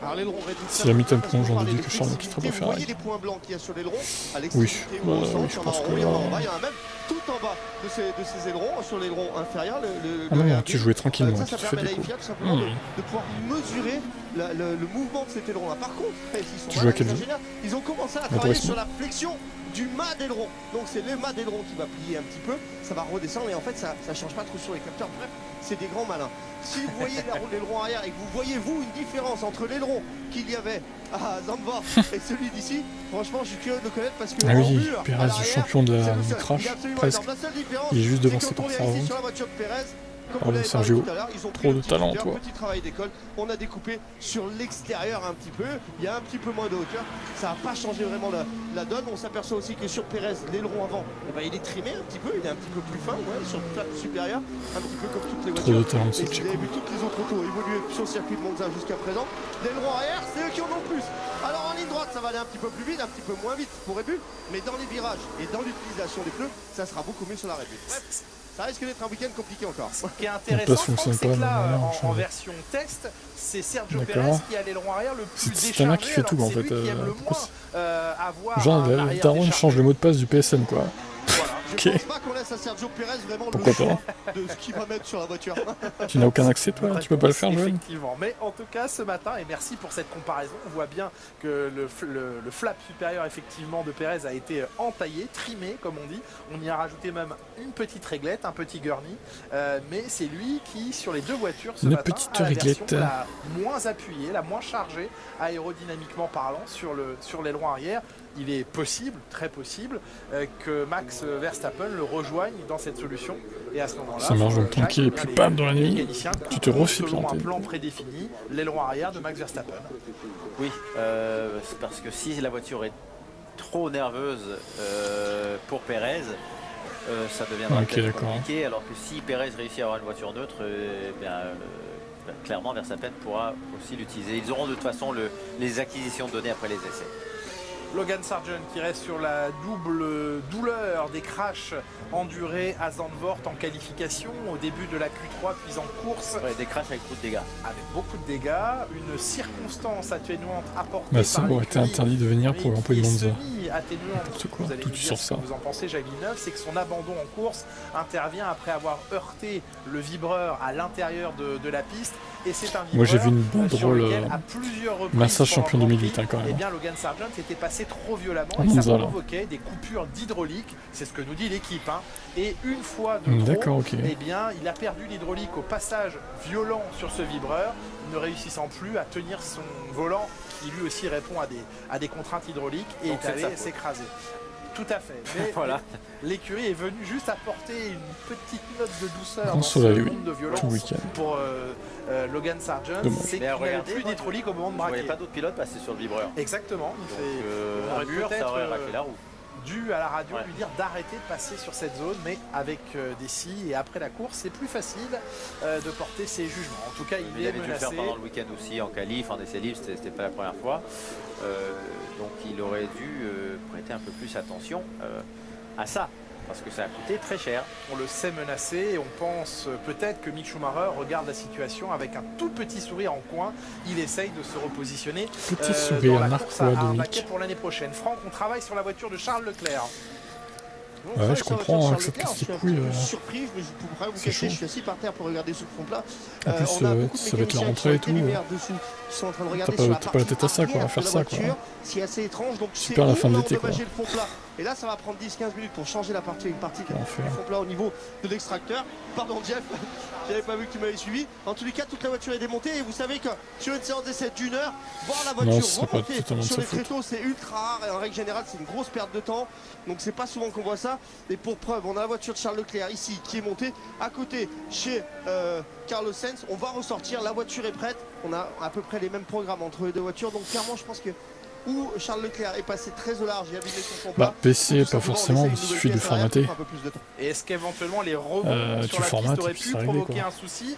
Alors l'aileron Red Bull, si la mi-temps prolonge, j'en déduis que Charles quittera pas vous voyez Ferrari. les points blancs qu'il y a sur l'aileron à Oui, l'extrémité ou au centre, je il y en a pense en que haut, il y en a en bas, il y en a même tout en bas de ces ailerons, sur l'aileron inférieur. Ah non, tu jouais tranquillement, ça tu fais permet à des la coups. FIA tout simplement de pouvoir mesurer le mouvement de cet aileron-là. Par contre, Tu joues à quel jeu? ils ont commencé à travailler sur la flexion du mât d'aileron. Donc c'est le mât d'aileron qui va plier un petit peu, ça va redescendre et en fait ça change pas trop sur les capteurs. Bref, c'est des grands malins. Si vous voyez l'aileron arrière et que vous voyez vous une différence entre l'aileron qu'il y avait à Zandvoort et celui d'ici, franchement je suis curieux de le connaître parce que ah oui, Perez, le champion du crash, presque. Il est juste devancé par Sergio. Oh le Sergio, trop de talent toi. Petit travail d'école, on a découpé sur l'extérieur un petit peu, il y a un petit peu moins de hauteur, ça n'a pas changé vraiment la donne. On s'aperçoit aussi que sur Perez, l'aileron avant, il est trimé un petit peu, il est un petit peu plus fin, sur le plat supérieur, un petit peu comme toutes les voitures. Trop de talent ce Vous avez vu toutes les autres autos évoluer sur le circuit de Monza jusqu'à présent. L'aileron arrière, c'est eux qui en ont plus. Alors en ligne droite, ça va aller un petit peu plus vite, un petit peu moins vite pour Red Bull, mais dans les virages et dans l'utilisation des pneus, ça sera beaucoup mieux sur la Red Bull. Bref, Ça risque d'être un week-end compliqué encore. Ce qui est La intéressant, place Franck, fonctionne c'est pas que de la là, même manière, en change. version test, c'est Sergio D'accord. Pérez qui a l'aileron arrière le plus C'est déchargé. Tana qui fait tout, alors en que c'est fait, lui qui aime le pourquoi moins avoir Genre, un arrière Daron déchargé. change le mot de passe du PSN, quoi. Voilà. Je Ok. pense pas qu'on laisse à Sergio Pérez vraiment Pourquoi le pas choix de ce qu'il va mettre sur la voiture. Tu n'as aucun accès, toi? Tu peux pas le faire, Joël? Effectivement, mais en tout cas ce matin, et merci pour cette comparaison, on voit bien que le flap supérieur effectivement de Pérez a été entaillé, trimé comme on dit. On y a rajouté même une petite réglette, un petit gurney, mais c'est lui qui sur les deux voitures ce Une matin petite a la version réglette. la moins appuyée, la moins chargée aérodynamiquement parlant sur l'aileron arrière. Il est possible, très possible, que Max Verstappen le rejoigne dans cette solution. Et à ce moment-là, Ça marche dans le temps qu'il est plus pam dans la nuit. mécaniciens Tu te refais selon un planter. plan prédéfini, l'aileron arrière de Max Verstappen. Oui, c'est parce que si la voiture est trop nerveuse pour Pérez, ça deviendra Ok, peut-être d'accord. compliqué. Alors que si Pérez réussit à avoir une voiture neutre, clairement Verstappen pourra aussi l'utiliser. Ils auront de toute façon les acquisitions de données après les essais. Logan Sargent qui reste sur la double douleur des crashs endurés à Zandvoort en qualification au début de la Q3 puis en course Ouais, des crashs avec beaucoup de dégâts. avec beaucoup de dégâts, une circonstance atténuante apportée Bah, ça par aurait été l'écurie, interdit de venir pour mais l'employé de qui est Monza. semi-atténuante. N'importe quoi, Vous allez tout nous dire sur ce ça. que vous en pensez, Jacques Villeneuve, c'est que son abandon en course intervient après avoir heurté le vibreur à l'intérieur de la piste. Et c'est un vibreur Moi, j'ai vu une sur banderole lequel, à plusieurs reprises Massa pendant champion le Grand 2008, Prix, hein, quand même. eh bien, Logan Sargent était passé trop violemment Ah, et ça Monza, là. provoquait des coupures d'hydraulique, c'est ce que nous dit l'équipe. Hein. Et une fois de D'accord, trop, ok. eh bien, il a perdu l'hydraulique au passage violent sur ce vibreur, ne réussissant plus à tenir son volant qui lui aussi répond à des contraintes hydrauliques et Donc, est c'est de sa allé faute. s'écraser. Tout à fait. Mais Voilà. l'écurie est venue juste apporter une petite note de douceur Grand dans ce soleil, oui. monde de violence Tout le week-end. pour Logan Sargent. Dommage. C'est qu'il Mais n'avait regardez, plus moi, d'hydraulique au moment de Je ne voyais braquer. pas d'autres pilotes passer sur le vibreur. Exactement. Donc, On un aurait mur, peut-être, ça aurait raqué la roue. dû à la radio Ouais. lui dire d'arrêter de passer sur cette zone, mais avec des scies et après la course, c'est plus facile de porter ses jugements. En tout cas, Mais il il est avait dû le menacé. faire pendant le week-end aussi, en qualif, en essai libre, c'était pas la première fois. Donc il aurait dû prêter un peu plus attention à ça, parce que ça a coûté très cher. On le sait menacé et on pense peut-être que Mick Schumacher regarde la situation avec un tout petit sourire en coin. Il essaye de se repositionner Petit dans sourire la narquois course à un de baquet Mick. pour l'année prochaine. Franck, on travaille sur la voiture de Charles Leclerc. Bon, Ouais, ça, je sur la comprends, voiture hein, de que ça Charles te casse les Leclerc, couilles, je suis un petit peu surpris, je ne pourrais pas vous c'est cacher, chaud. je suis assis par terre pour regarder ce front plat. En plus, On a beaucoup de ça va être la mécaniciens rentrée et qui sont tout. lumière dessus, qui sont en train de regarder pas- sur la t'as pas la partie tête à ça, quoi, à arrière faire de la ça, quoi. voiture. C'est assez étrange, donc c'est Super la fin où de on a l'été, quoi. endommagé le fond plat. Et là, ça va prendre 10-15 minutes pour changer une partie L'enfer. du fond plat au niveau de l'extracteur. Pardon Jeff, j'avais pas vu que tu m'avais suivi. En tous les cas, toute la voiture est démontée et vous savez que sur une séance d'essai d'1 heure, voir la Non, voiture ce serait pas remonter totalement de sur sa les faute. tréteaux, c'est ultra rare et en règle générale, c'est une grosse perte de temps. Donc c'est pas souvent qu'on voit ça. Et pour preuve, on a la voiture de Charles Leclerc ici qui est montée à côté chez Carlos Sainz. On va ressortir, la voiture est prête. On a à peu près les mêmes programmes entre les deux voitures. Donc clairement, je pense que où Charles Leclerc est passé très au large et abîmé son fond plat. Bah, PC, ou tout pas simplement, on forcément, essaye il une nouvelle suffit de pièce à l'arrière, formater. ça prend un peu plus de temps. Et est-ce qu'éventuellement les rebonds Tu sur la formates piste et auraient puis pu c'est réglé, provoquer quoi. un souci?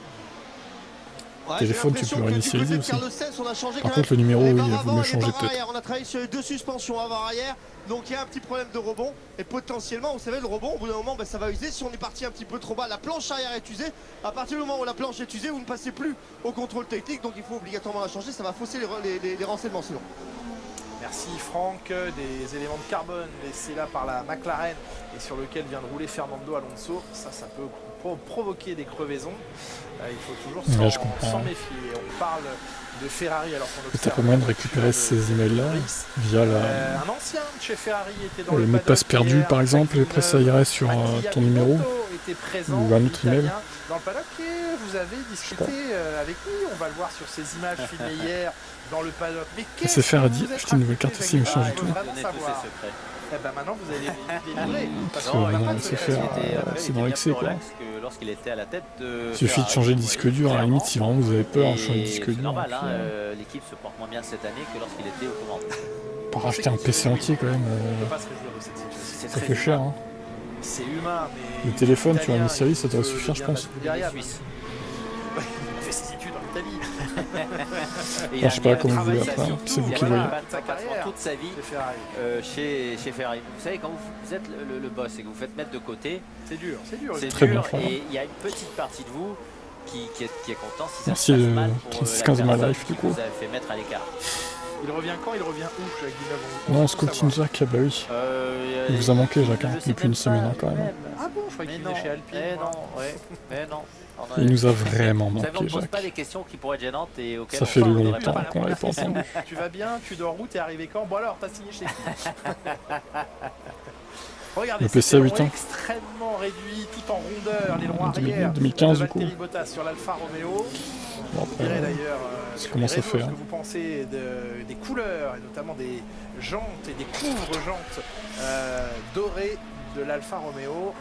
Ouais, Téléphone, j'ai tu peux l'impression que du réinitialiser côté de aussi. Carlos Sainz, on a changé Par quand contre, le même. numéro, Les oui, barres il vaut avant mieux et les changer barres peut-être. arrière. On a travaillé sur les deux suspensions avant-arrière. Donc il y a un petit problème de rebond. Et potentiellement, vous savez, le rebond, au bout d'un moment, ça va user. Si on est parti un petit peu trop bas, la planche arrière est usée. À partir du moment où la planche est usée, vous ne passez plus au contrôle technique. Donc il faut obligatoirement la changer. Ça va fausser les renseignements sinon. Merci Franck, des éléments de carbone laissés là par la McLaren et sur lequel vient de rouler Fernando Alonso. Ça peut provoquer des crevaisons. Il faut toujours Ouais, je comprends. s'en méfier. On parle de Ferrari alors qu'on T'as observe. pas moyen de récupérer ces emails-là via la... Un ancien de chez Ferrari était dans le le mot de passe paddock perdu hier, par exemple, et après ça irait sur Mattia ton numéro. Binotto était présent, ou un autre email. l'Italien, dans le paddock et vous avez discuté avec lui. On va le voir sur ces images filmées hier dans le paddock. Mais qu'est-ce SFR a que dit vous êtes acheter une nouvelle raconté, carte SIM, Jacques changer Villeneuve? tout. Je veux vraiment Donnez tous savoir. ses secrets. Eh ben maintenant vous allez les délivrer. Parce Non, qu'on n'a non, pas de c'est secret. faire, Il c'est dans était l'excès, bien plus quoi. relax que lorsqu'il était à la tête de Il suffit de Ferrari, changer le vous disque voyez, dur, à la clairement. limite, si vraiment vous avez peur, Et changer le disque c'est dur. normal, et hein, puis, l'équipe se porte moins bien cette année que lorsqu'il était aux commandes. pas racheter un PC entier quand même, On ne peut pas se réjouir de cette situation. C'est ça très fait cher. Hein. C'est humain, mais Le téléphone, tu as Italien, un service, ça il doit peut suffire, je bien pense. battre Il est derrière. suisse. vicissitudes en Italie. Et Je sais pas comment vous travaille voulez après, c'est vous qui voilà, voyez. sa carrière toute sa vie chez Ferrari. chez Ferrari. Vous savez, quand vous êtes le boss et que vous faites mettre de côté, C'est dur, c'est dur. c'est Très dur bien fait. et il y a une petite partie de vous qui est content si ça Merci, se passe mal pour 36-15 la My personne Life, qui du coup. vous a fait mettre à l'écart. Il revient quand? Il revient où, Jacques Villeneuve? Non, Scott Jack, bah oui. Il vous a manqué, Jacques, hein, depuis une semaine hein, quand même. Ah bon, je croyais qu'il venait chez Alpine. moi. Mais non. Il nous a vraiment Vous savez, on manqué, ne pose Jacques. pas des questions qui pourraient être gênantes et auxquelles Ça on fait parle, on aurait longtemps pas qu'on l'avait pas entendu. Tu vas bien? Tu dors où? T'es arrivé quand? Bon alors, t'as signé chez qui? Regardez, Le c'est PC à 8 ans. extrêmement réduit, tout en rondeur, les longs 2000, arrière. 2015, de du coup. Valtteri Bottas sur l'Alfa Romeo. Bon, Je après, dirais d'ailleurs ça sur commence les à réseaux, faire. ce que vous pensez des couleurs et notamment des jantes et des couvre-jantes dorées de l'Alfa Romeo.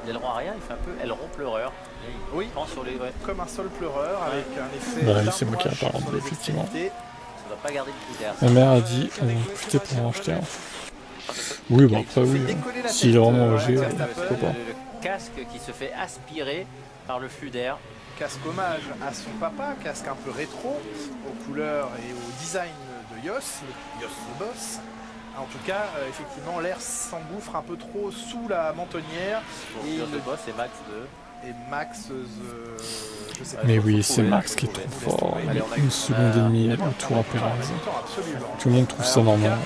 L'aileron arrière, il fait un peu aileron pleureur. Il Oui. prend sur les... Ouais, Comme un sol pleureur avec un effet Bah oui, c'est moi qui ai d'armoire pas sur rendu, les effectivement. extrémités. ça ne doit pas garder le critère. Ma mère a dit, on va profiter pour en acheter un. Oui, bah après, oui. Décoller la S'il est tête, vraiment âgé, Verstappen, pourquoi pas. Le casque qui se fait aspirer par le flux d'air. Casque hommage à son papa, casque un peu rétro, aux couleurs et au design de Yoss le boss. En tout cas, effectivement, l'air s'engouffre un peu trop sous la mentonnière. Et Et le le boss et Max de... Et Max, je sais pas. Mais faut oui, trouver, c'est là, Max faut qui est trouver. trop fort. Il Allez, met on a une seconde et demie au tour à Perez. Absolument. Tout le monde trouve ça En tout normal. cas,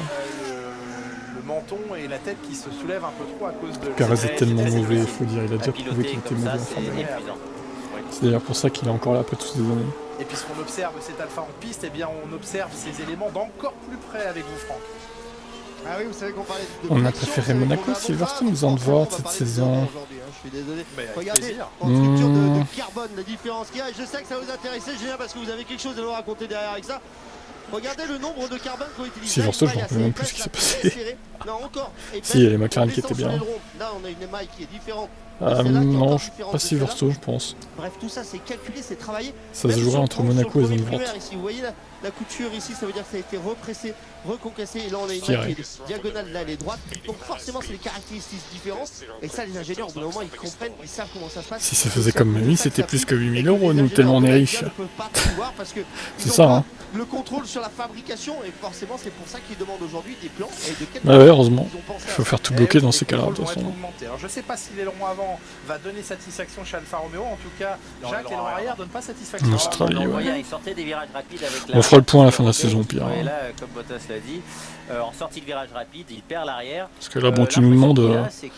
le menton et la tête qui se soulèvent un peu trop à cause de... Perez est tellement c'est mauvais, il difficile. faut dire. Il a déjà À prouvé piloter qu'il était comme mauvais ça, en c'est Formule 1. épuisant. C'est d'ailleurs pour ça qu'il est encore là après toutes ces années. Et puis ce qu'on observe de cet Alpha en piste, eh bien on observe ces éléments d'encore plus près avec vous, Franck. Ah oui, vous savez qu'on parlait de On a pression, préféré vous savez Monaco, qu'on a Silverstone, Monza, nous en donc devoir forcément, cette on va parler de saison. Monza aujourd'hui, hein, je suis désolé. Mais avec Regardez plaisir. en structure Mmh. de carbone, la différence qu'il y a. Et je sais que ça vous intéressait, Julien, parce que vous avez quelque chose à nous raconter derrière avec ça. Regardez le nombre de carbone qu'on utilise. Silverstone, Là, je une me rappelle maille même plus assez ce qui s'est épaisse, passé. très serrée. Non, encore. Si, il y a les McLaren qui Descend étaient sur bien. l'aileron. Là, on a une émaille qui est différente. Ah Celle-là qui est non, encore je suis différente pas de celle-là. Silverstone, je pense. Bref, tout ça, c'est calculé, c'est travaillé. Ça se Même jouerait sur entre le Monaco et premier Zandvoort. primaire, ici, vous voyez la couture ici, ça veut dire que ça a été repressé, reconcassé. Et là, on a une Tiré. maille qui est diagonale, là, elle est droite. Donc, forcément, c'est des caractéristiques différentes. Et ça, les ingénieurs, au bout d'un moment, ils comprennent, ils savent comment ça se passe. Si ça faisait comme C'est Mamie, ça que c'était ça plus fait. que 8000 Et que euros, les nous, tellement on est ingénieurs riches. ne peuvent pas tout voir parce que C'est ils ont ça, pas hein. le contrôle sur la fabrication. Et forcément, c'est pour ça qu'ils demandent aujourd'hui des plans. Et de quelle Bah ouais, heureusement. ils ont pensé Il à faut ça. faire tout Eh bloquer oui, dans les ces cas-là, de contrôles toute vont être façon. augmentés. Alors, je ne sais pas si l'aileron avant va donner satisfaction chez Alfa Romeo. En tout cas, Non, Jacques, l'aileron l'aileron arrière arrière ne donne pas satisfaction. En Australie, On ouais. voyait, il sortait des virages rapides avec On fera le point à la fin de la saison, pire, Et hein. là, comme Bottas l'a dit, en sortie de virage rapide, il perd l'arrière. Parce que là, bon, tu nous demandes l'impression qu'il a, c'est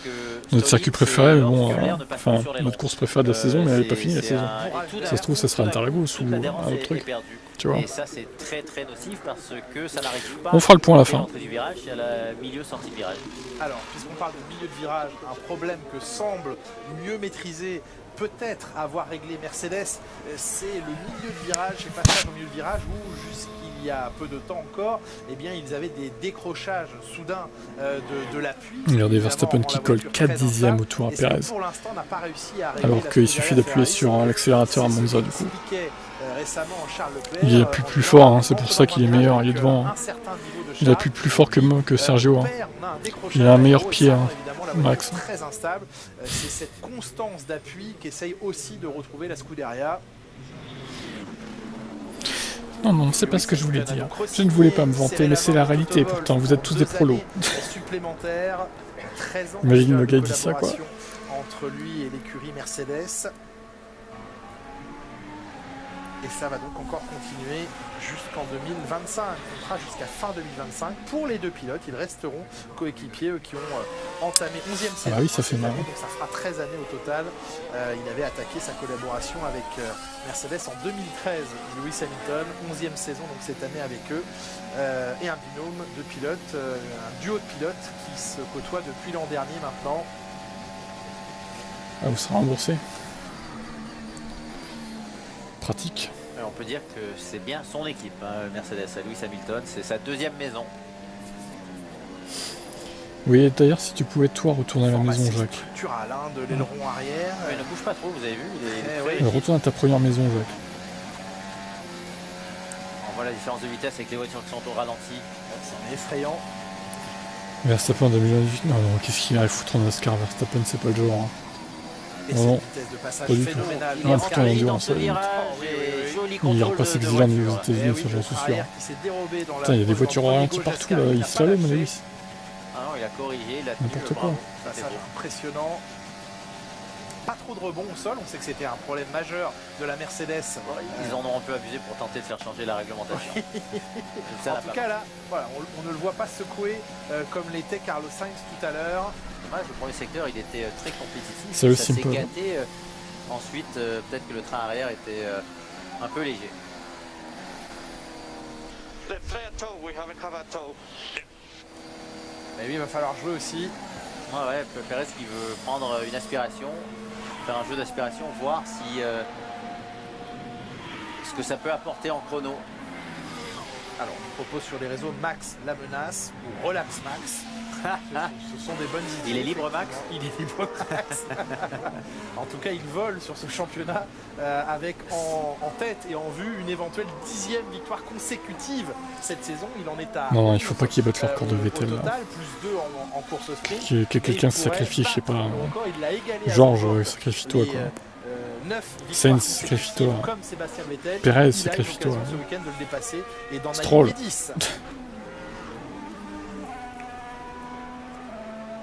que notre circuit Stolicz préféré, et mais bon, Lance Fuller ne passent pas enfin, sur les notre longs. course préférée de la saison, mais elle n'est pas C'est- finie la c'est saison. et tout Ça se trouve, ça sera d'un coup, Interlagos toute ou l'adhérence un autre est truc. perdue. Tu vois. Et ça, c'est très très nocif parce que ça n'arrive pas. On fera le point à la dès fin. l'entrée du virage, il y a la milieu sortie de virage. Alors, puisqu'on parle de milieu de virage, un problème que semble mieux maîtriser, peut-être avoir réglé Mercedes, c'est le milieu de virage, c'est passage au milieu de virage où jusqu'il y a peu de temps encore, eh bien ils avaient des décrochages soudains de l'appui. Regardez Évidemment, Verstappen rend qui la colle voiture 4 très dixièmes instable. au tour à Et ce qui, Perez. pour l'instant, n'a pas réussi à régler Alors la qu'il Scuderia suffit d'appuyer Ferrari. sur l'accélérateur à C'est ce Monza, que du coup. expliquait, récemment Charles Leclerc, Il appuie en plus disant, fort, hein, en c'est pour montant ça qu'il est dans un meilleur, virage il est devant, avec hein. un certain niveau de Il charge. appuie plus fort que Sergio. Hein. On a un décrochage Il a un meilleur aéro, et pied, ça, hein, évidemment, la voiture Max. est très instable. C'est cette constance d'appui qu'essaye aussi de retrouver la Scuderia. Non, non, c'est pas ce que je voulais dire. Je ne voulais pas me vanter, mais c'est la réalité, pourtant, vous êtes tous des prolos. Supplémentaires, 13 ans Imagine déjà le gars de dit ça, quoi. collaboration entre lui et l'écurie Mercedes. Et ça va donc encore continuer jusqu'en 2025. Contrat jusqu'à fin 2025. Pour les deux pilotes, ils resteront coéquipiers, eux qui ont entamé 11e saison. Ah oui, ça fait cette mal. année, donc ça fera 13 années au total. Il avait attaqué sa collaboration avec Mercedes en 2013. Lewis Hamilton, 11e saison donc cette année avec eux. Et un binôme de pilotes, un duo de pilotes qui se côtoie depuis l'an dernier maintenant. Ah, vous serez remboursé. Pratique. Alors, on peut dire que c'est bien son équipe, hein, Mercedes, à Lewis Hamilton. C'est sa deuxième maison. Oui, et d'ailleurs, si tu pouvais toi retourner à la maison, Formation Jacques. structurale, hein, de l'aileron arrière. Il ne bouge pas trop, vous avez vu. Il est Eh très oui. léger. Retourne à ta première maison, Jacques. On voit la différence de vitesse avec les voitures qui sont au ralenti. C'est effrayant. Verstappen en 2018. Non, non, qu'est-ce qu'il a à foutre en NASCAR, Verstappen, c'est pas le genre. Hein. Et Oh c'est non. une vitesse de passage Pas du tout. phénoménale. Non, Il pourtant, rentre il dans endurance, ce oui. virage, oui, et oui. joli Il contrôle repasse de Xylan aux voiture. États-Unis, Eh oui, ça j'en le suis sûr. arrière qui s'est dérobé dans la Putain, il y a des gauche voitures dans le au premier ralenti gauche partout d'Ascar, là, il il n'a se pas lâche, lâché. Lewis. Ah non, il a corrigé, il a tenu, N'importe bravo. quoi. Ça, c'est Passage bon. impressionnant. Pas trop de rebond au sol, on sait que c'était un problème majeur de la Mercedes. Ils en ont un peu abusé pour tenter de faire changer la réglementation. Ça En l'a tout pas cas là, voilà, on ne le voit pas secouer comme l'était Carlos Sainz tout à l'heure. dommage, le premier secteur il était très compétitif. C'est aussi ça un s'est peu. gâté. Ensuite, peut-être que le train arrière était un peu léger. Mais oui, il va falloir jouer aussi. Ouais, Perez qui veut prendre une aspiration, faire un jeu d'aspiration, voir si ce que ça peut apporter en chrono. Alors, on propose sur les réseaux Max la menace ou Relax Max. Ce sont des bonnes idées. Il est libre, Max? Il est libre, Max. En tout cas, il vole sur ce championnat avec en tête et en vue une éventuelle 10e victoire consécutive cette saison. Il en est à Non, il faut pas qu'il batte le record de Vettel au là. total, plus 2 en course sprint. Que quelqu'un Et se il pourrait sacrifie, je sais pas. battre le record, il l'a égalé à Georges, Zandvoort. sacrifie-toi Les, quoi. 9 Sainz, victoires sacrifie-toi. consécutives comme Sébastien Vettel. Perez, Il a eu sacrifie-toi. l'occasion ce week-end de le dépasser et d'en Stroll. aligner 10.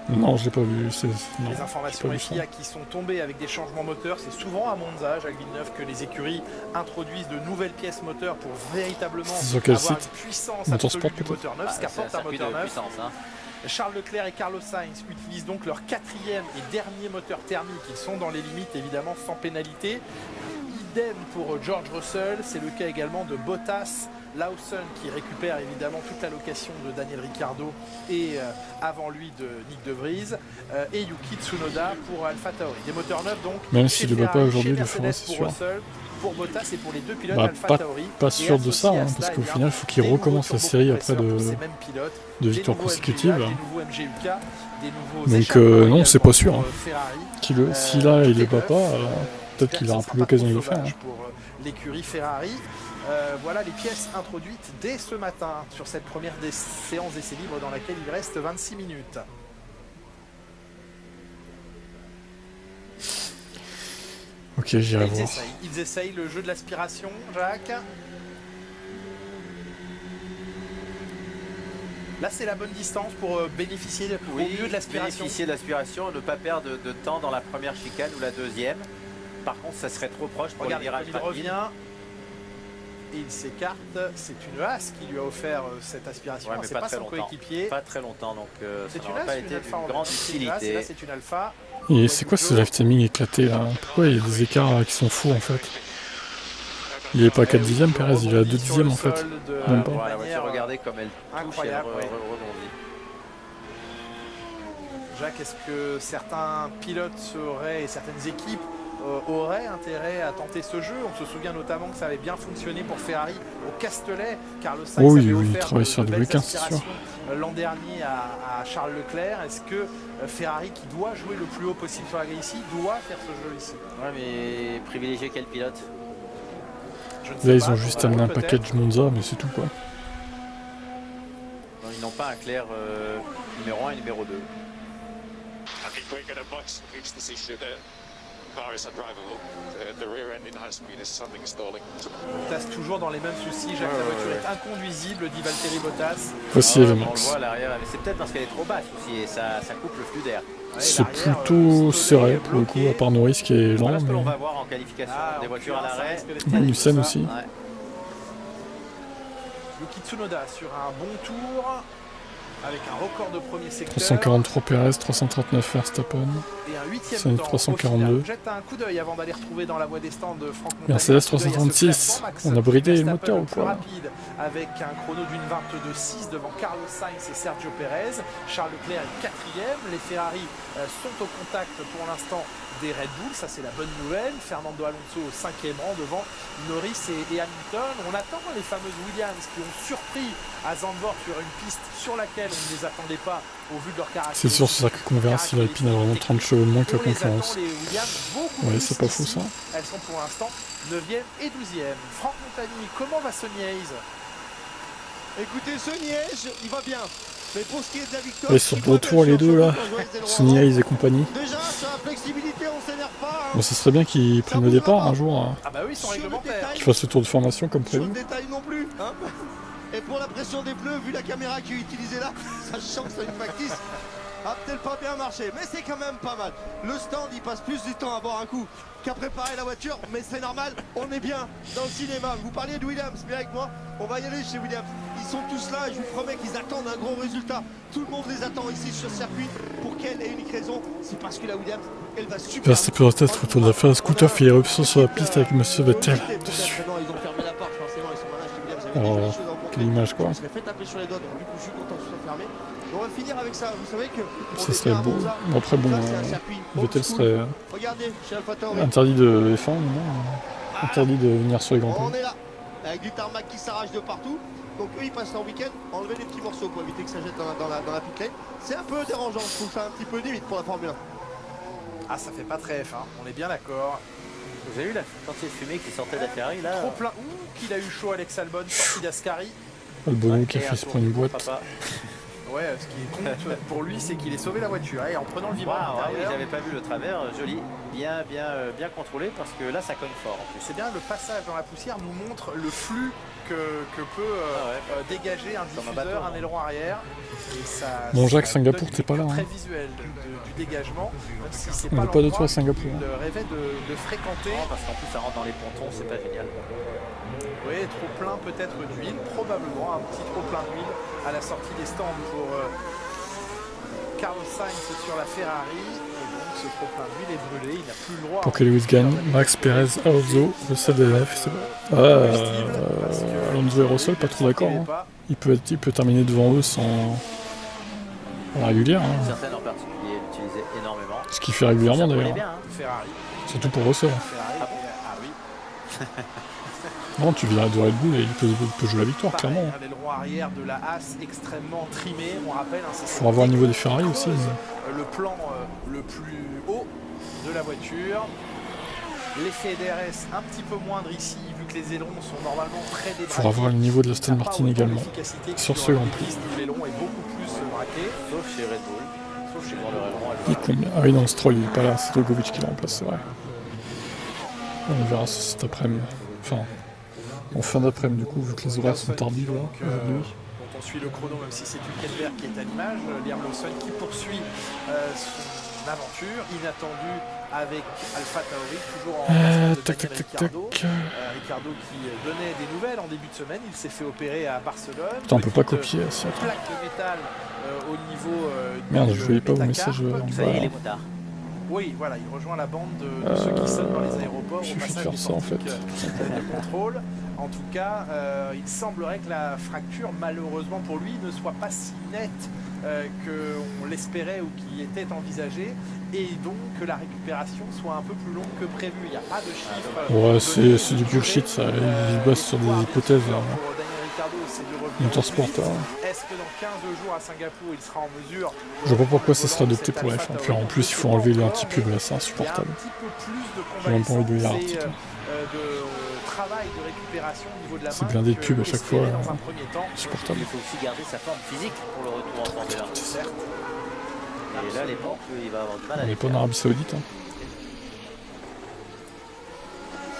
Non, je l'ai pas vu. Non, Les j'ai informations pas vu ça. FIA qui sont tombées avec des changements moteurs, c'est souvent à Monza, Jacques Villeneuve, que les écuries introduisent de nouvelles pièces moteurs pour véritablement C'est sur quel avoir site? une puissance Motorsport, absolue du peut-être. moteur neuf, ce qu'apporte un moteur de neuf. puissance. Hein. Charles Leclerc et Carlos Sainz utilisent donc leur 4e et dernier moteur thermique. Ils sont dans les limites évidemment sans pénalité. Idem pour George Russell, c'est le cas également de Bottas, Lawson qui récupère évidemment toute la location de Daniel Ricciardo et avant lui de Nick De Vries et Yuki Tsunoda pour AlphaTauri. Des moteurs neufs donc. Même chez s'il le bat pas Ferrari, aujourd'hui, chez il le fera, Mercedes c'est pour sûr. Russell, pour Bottas et pour les deux pilotes Bah, AlphaTauri. pas Et sûr de ça, associé à hein, cela, parce qu'au eh bien, final, il faut qu'il des nouveaux recommence la série après turbocompresseurs pour ces mêmes pilotes, de des victoires nouveaux consécutives. MGUK, des nouveaux MGUK, des nouveaux Donc, échappements non, également c'est pas sûr, pour, hein. Ferrari. Si là, il tout le est bat neuf. pas, peut-être qu'il aura Ça plus sera pas l'occasion de trop le faire. sauvage pour l'écurie Ferrari. Voilà les pièces introduites dès ce matin sur cette première séance d'essai libre dans laquelle il reste 26 minutes. Ok, j'irai voir. Ils essayent le jeu de l'aspiration, Jacques. Là, c'est la bonne distance pour bénéficier au mieux de l'aspiration. Bénéficier de l'aspiration, ne pas perdre de temps dans la première chicane ou la deuxième. Par contre, ça serait trop proche pour Regarde, les virages il rapides. revient et il s'écarte. C'est une Haas qui lui a offert cette aspiration. Ouais, mais c'est pas pas très son longtemps. coéquipier. Pas très longtemps, donc C'est ça une n'aura Haas pas ou une été Alpha, on d'une va grande dire. C'est une Haas, et utilité. là, c'est une Alpha. Et c'est quoi ce live timing éclaté là? Pourquoi il y a des écarts qui sont fous en fait? Il est pas à 4 dixièmes, Perez, il est à 2 dixièmes en fait. Même pas. Voilà, la voiture, regardez comme elle touche et incroyable, elle oui. rebondit. Jacques, est-ce que certains pilotes et certaines équipes auraient intérêt à tenter ce jeu? On se souvient notamment que ça avait bien fonctionné pour Ferrari au Castellet. Carlos Sainz Oh oui, avait oui, il offert travaille de sur des belles week-ends, c'est sûr. aspirations, l'an dernier à Charles Leclerc. Est-ce que Ferrari, qui doit jouer le plus haut possible sur la grille ici, doit faire ce jeu ici? Ouais, mais privilégier quel pilote? Je ne sais Là, ils pas, ont juste Total, amené un peut-être. package Monza, mais c'est tout quoi. Non, ils n'ont pas un clair numéro 1 et numéro 2. I think we're going to fix this issue there. Car is undrivable. The rear end in high speed is something stalling. Bottas toujours dans les mêmes soucis. Jacques, la voiture est inconduisible, dit Valtteri Bottas. Voici On les le Max. voit à l'arrière, mais c'est peut-être parce qu'elle est trop basse aussi et ça coupe le flux d'air. Ouais, C'est l'arrière, plutôt Stoller serré est pour le coup, bloqué. à part Norris qui est Voilà lent. ce que l'on Mais... va voir en qualification. Ah, Des en voitures à l'occurrence, ça l'arrêt. risque d'être Magnussen terrible, ça. aussi. Ouais. Yuki Tsunoda sur un bon tour avec un record de premier secteur 343 Perez, 339 Verstappen. et un 8e Sainz temps. 342. Au final. Jette un coup d'œil avant d'aller retrouver dans la voie des stands de Franck Montagnier. Mercedes Un coup d'œil à ce 336. classement. Max On a bridé le Verstappen moteur ou plus quoi? rapide avec un chrono d'une 22,6 devant Carlos Sainz et Sergio Perez. Charles Leclerc est 4e. Les Ferrari sont au contact pour l'instant des Red Bull, ça c'est la bonne nouvelle. Fernando Alonso au 5e rang devant Norris et Hamilton. On attend les fameuses Williams qui ont surpris à Zandvoort sur une piste sur laquelle on ne les attendait pas au vu de leur caractère. C'est sûr, c'est ça qu'on verra si l'Alpine a vraiment 30 chevaux de moins que la On les attend, concurrence. les Williams, beaucoup Ouais, plus c'est pas fou ici. ça. Elles sont pour l'instant 9e et 12e. Franck Montagny, comment va ce Niaise? Écoutez, ce Niège, il va bien. Mais pour ce qui est de la victoire, Ils sont de retour les deux là, Sonny Hayes et compagnie. Déjà, sur la flexibilité, on s'énerve pas. Hein. Bon, ce serait bien qu'ils prennent le départ un jour, hein, Ah bah oui, ils sont réglementaires. qu'ils fassent le tour de formation comme Sur prévu. le détail non plus. Hein. Et pour la pression des pneus, vu la caméra qui est utilisée là, sachant que c'est une factice, a peut-être pas bien marché. Mais c'est quand même pas mal. Le stand, il passe plus du temps à boire un coup qu'à préparer la voiture. Mais c'est normal, on est bien dans le cinéma. Vous parliez de Williams, bien avec moi. On va y aller chez Williams. Ils sont tous là et je vous promets qu'ils attendent un gros résultat. Tout le monde les attend ici sur le circuit. Pour quelle et unique raison? C'est parce que la Williams, elle va super. Verstappen test autour de la phase scooter fait éruption sur la piste avec Monsieur Vettel dessus. Ils ont fermé la porte, forcément, ils sont malins chez Williams. Alors, quelle image quoi. Je serais fait taper sur les doigts, donc du coup je suis content que ce soit fermé. On va finir avec ça, vous savez que... Ça serait beau. Bon, après bon, Vettel serait Regardez, chez AlphaTauri. interdit de F1, non, interdit de venir sur les grands On prix. est là, avec du tarmac qui s'arrache de partout. Donc eux ils passent leur week-end, enlever des petits morceaux pour éviter que ça jette dans la pit lane. C'est un peu dérangeant, je trouve ça un petit peu limite pour la Formule 1. Ah, ça fait pas très F1, on est bien d'accord. Vous avez vu la quantité de fumée qui sortait de la Ferrari là? Trop plein. Ouh, qu'il a eu chaud Alex Albon, sorti d'Ascari. Albono qui a Et fait un se tour prendre une du boîte. papa. Ouais, ce qui compte pour lui, c'est qu'il ait sauvé la voiture. Et en prenant le vibrant à Waouh, ah oui, l'intérieur. j'avais pas vu le travers, joli, bien contrôlé parce que là ça cogne fort en plus. C'est bien, le passage dans la poussière nous montre le flux que peut dégager un Comme un diffuseur, bateau, un aileron arrière. Et ça, Bon, Jacques, ça Singapour, donne t'es pas là, une hein. Très visuel du dégagement, même si c'est On pas n'est pas de l'endroit toi à Singapour. qu'il rêvait de fréquenter. Non, parce qu'en plus ça rentre dans les pontons, c'est pas génial. Oui, trop plein peut-être d'huile, probablement un petit trop plein d'huile à la sortie des stands pour Carlos Sainz sur la Ferrari. Et donc ce trop plein d'huile est brûlé, il n'a plus le droit. Pour que Lewis gagne, Max Perez, Alonso, le CDF, c'est bon. Alonso et Russell, pas trop d'accord. Hein. Il peut terminer devant eux sans la régulière. Hein. Certaines en particulier l'utilisaient énormément. Ce qu'il fait régulièrement Ça roulait d'ailleurs. bien, hein. Ferrari. Surtout pour Russell. Ferrari. Ah oui. Non, tu viens de Red Bull et il peut jouer la victoire, Pareil, clairement. un aileron arrière de la Haas extrêmement trimé, on rappelle. Hein, Il faudra voir le niveau des Ferrari aussi. Le plan le plus haut de la voiture. L'effet DRS un petit peu moindre ici, vu que les ailerons sont normalement très Il faudra voir le niveau de l'Aston Martin également. Sur ce Grand Prix. L'aileron est beaucoup plus braqué. Sauf chez Red Bull. Sauf chez le aileron. Il est combien? Ah oui, non, Stroll, il est pas là. C'est Drogovic qui le remplace, c'est vrai. On verra ça cet après-midi. Enfin, en fin d'après-midi, du coup, vu que les horaires sont tardifs là, aujourd'hui. Dont on suit le chrono, même si c'est Hülkenberg qui est à l'image. Liam Lawson qui poursuit son aventure inattendue avec AlphaTauri, toujours en Tac. Ricciardo. Ricciardo qui donnait des nouvelles en début de semaine. Il s'est fait opérer à Barcelone. Putain, on peut pas copier, si, attends. Plaque de métal au niveau Merde, du je voyais pas vos métacarpe. messages. Ça y est, les motards. Oui, voilà, il rejoint la bande de ceux qui sonnent dans les aéroports il au suffit de passage faire du ça, en fait. portique de contrôle. En tout cas, il semblerait que la fracture, malheureusement pour lui, ne soit pas si nette qu'on l'espérait ou qui était envisagée, et donc que la récupération soit un peu plus longue que prévu. Il n'y a pas de chiffres. Ouais, c'est du bullshit ça. Ils bossent sur des hypothèses. Là. Pour Daniel Ricciardo, c'est du revenu Motorsport, plus vite. hein. Est-ce que dans 15 jours à Singapour, il sera en mesure Je vois pas pourquoi ça serait adopté pour F1. Puis en plus, il faut enlever l'anti-pub là, c'est insupportable. J'ai même pas envie de lire l'article. Travail de récupération au niveau de la C'est main blindé de que pub à chaque espérait fois, dans un premier temps. Insupportable. Il faut aussi garder sa forme physique pour le retour en Formule 1. Certes. Et là, les banques, il va avoir du mal à On les n'est pas en faire. Arabie Saoudite. Hein.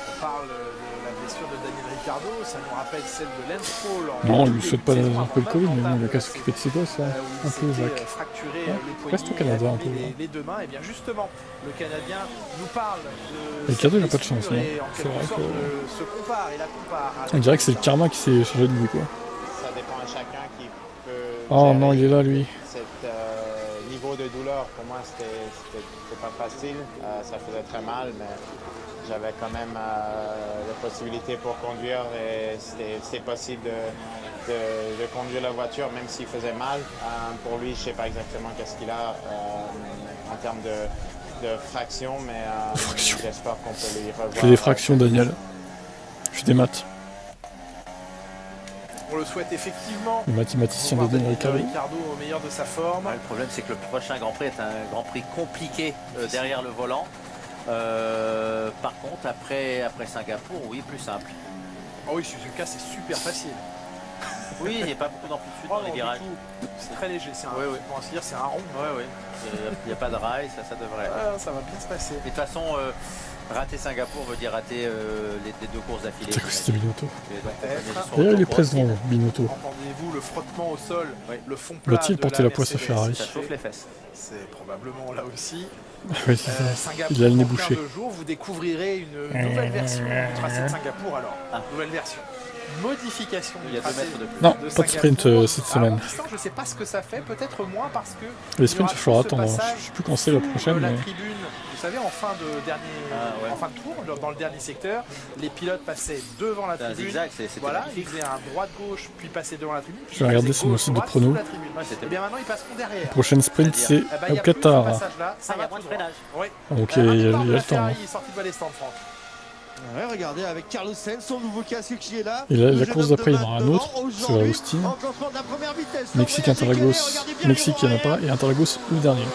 On parle de la blessure de Daniel Ricciardo, ça nous rappelle celle de Lance Stroll. Non, on lui souhaite pas le Covid, mais bon, il a qu'à s'occuper de ses gosses, là. Un peu, Jacques. Fracturé Ouais. les poignets, Reste au Canada, un peu, les, là. les deux mains. Et bien justement, le Canadien nous parle de Ricciardo, il a cette pas de chance, blessure non. et en C'est quelque vrai sorte que- se compare et la compare. à On dirait que c'est le karma qui s'est changé de lui, quoi. Ça dépend à chacun qui peut. Oh non, gérer il est là, lui. Cet niveau de douleur, pour moi, c'était pas facile. Ça faisait très mal, mais j'avais quand même la possibilité pour conduire et c'était possible de conduire la voiture, même s'il faisait mal. Pour lui, je ne sais pas exactement qu'est-ce qu'il a en termes de fractions, mais j'espère qu'on peut lui revoir. Je fais des fractions, Daniel. Je fais des maths. On le souhaite effectivement. Le mathématicien On de va Daniel voir Ricciardo. Ricciardo au meilleur de sa forme. Ouais, le problème, c'est que le prochain Grand Prix est un Grand Prix compliqué derrière le volant. Par contre, après Singapour, oui, plus simple. Oh oui, Suzuka, c'est super facile. Oui, il n'y a pas beaucoup d'amplitude dans les virages. C'est très léger, c'est un, pour ainsi dire, c'est un rond. Oui. Il n'y a pas de rail, ça devrait. Ça va bien se passer. Et de toute façon, rater Singapour veut dire rater les 2 courses d'affilée. C'est que c'était Binotto. Peut-être. D'ailleurs, il est présent, Binotto. Entendez-vous le frottement au sol, le fond plat. Va-t-il porter la poisse à Ferrari? Ça chauffe les fesses. C'est probablement là aussi. Oui, c'est ça. Singapour, Il a le nez dans bouché. 15 jours, vous découvrirez une nouvelle version du tracé de Singapour alors. Nouvelle version. Modification Il y du a 2 tracé mètres de plus. Non, pas de sprint cette semaine. Alors, je ne sais pas ce que ça fait, peut-être moins parce que Les sprints, il faudra ce attendre. Je passage sais plus quand c'est la prochaine, la mais tribune, vous savez, en fin de tour, dans le dernier secteur, les pilotes passaient devant la tribune. Zigzag, c'était Voilà, ils magnifique. faisaient un droite-gauche, puis passaient devant la tribune. Je vais regarder sur mon site de prono. Et bien maintenant, ils passeront derrière. la prochaine sprint, c'est Il y au a plus ce Qatar. passage-là, ça Il y a va moins de tout droit. freinage. Oui. Donc il y a le temps. Ferrari est sorti de Valestan, Franck. Ouais, regardez avec Carlos Sainz, son nouveau casque qui est là. Et la Le course jeune d'après, il y homme en aura de un 29 autre, ans, c'est à aujourd'hui, Austin. en classement de la première vitesse. Mexique, Voyagez, Interlagos. regardez bien Mexique, les il n'y en a roues pas. Et Interlagos, le dernier.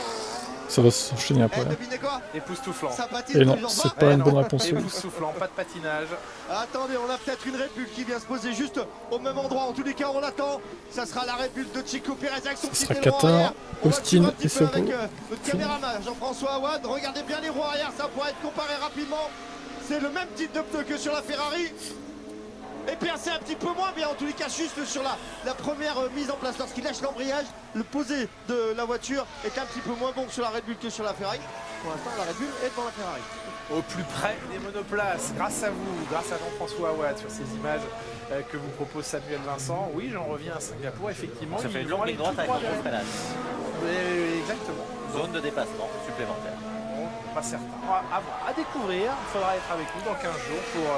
Ça va s'enchaîner après. devinez quoi? Époustouflant. Ça patine Et non, toujours c'est pas. pas une bonne réponse. Époustouflant, pas de patinage. Attendez, on a peut-être une Red Bull qui vient se poser juste au même endroit. En tous les cas, on l'attend. Ça sera la Red Bull de Chico Pérez avec son Ce petit sera aileron Qatar, arrière. On va Austin suivre un petit et peu avec Sao notre caméraman Jean-François Awad. Regardez bien les roues arrière, ça pourrait être comparé rapidement. C'est le même type de pneu que sur la Ferrari. Et puis c'est un petit peu moins bien, en tous les cas, juste sur la première mise en place. Lorsqu'il lâche l'embrayage, le posé de la voiture est un petit peu moins bon sur la Red Bull que sur la Ferrari. Pour l'instant, la Red Bull est devant la Ferrari. Au plus près des monoplaces, grâce à vous, grâce à Jean-François Awad sur ces images que vous propose Samuel Vincent. Oui, j'en reviens à Singapour, effectivement. Ça fait ils une vont longue aller ligne droite tout avec droit un gros derrière. freinage. Exactement. Zone de dépassement supplémentaire. Bon, pas certain. À voir, à découvrir. Il faudra être avec nous dans 15 jours pour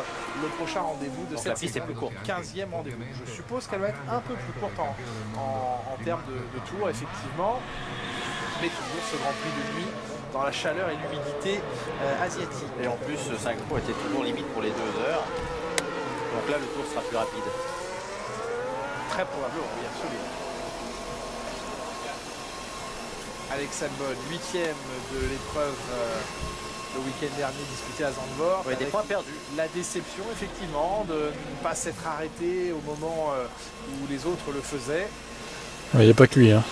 le prochain rendez-vous de Donc cette la piste est plus courte. 15e rendez-vous. Je suppose qu'elle va être un peu plus courte en termes de tours, effectivement. Mais toujours ce Grand Prix de nuit dans la chaleur et l'humidité asiatique. Et en plus, Singapour était toujours limite pour les 2 heures. Donc là, le tour sera plus rapide. Très probablement, oui, absolument. Alex Albon, 8e de l'épreuve le week-end dernier disputée à Zandvoort. Ouais, des avec points perdus. La déception, effectivement, de ne pas s'être arrêté au moment où les autres le faisaient. Il n'y a pas que lui. Hein.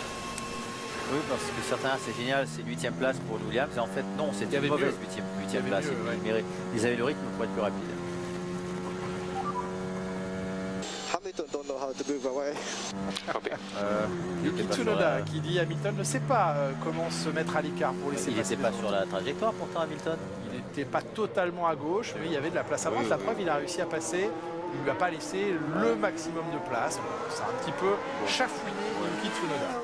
Oui, parce que certains, c'est génial, c'est 8e place pour Williams. Et en fait, non, c'était une mauvaise 8e place. Ils avaient le rythme pour être plus rapide. Hamilton don't know how to move away. Yuki Tsunoda qui dit Hamilton ne sait pas comment se mettre à l'écart pour laisser Il passer n'était pas les sur autres. la trajectoire pourtant, Hamilton. Il n'était pas totalement à gauche, mais il y avait de la place à prendre. Oui, La oui. preuve, il a réussi à passer. Il ne lui a pas laissé le maximum de place. C'est un petit peu chafouiné Yuki Tsunoda.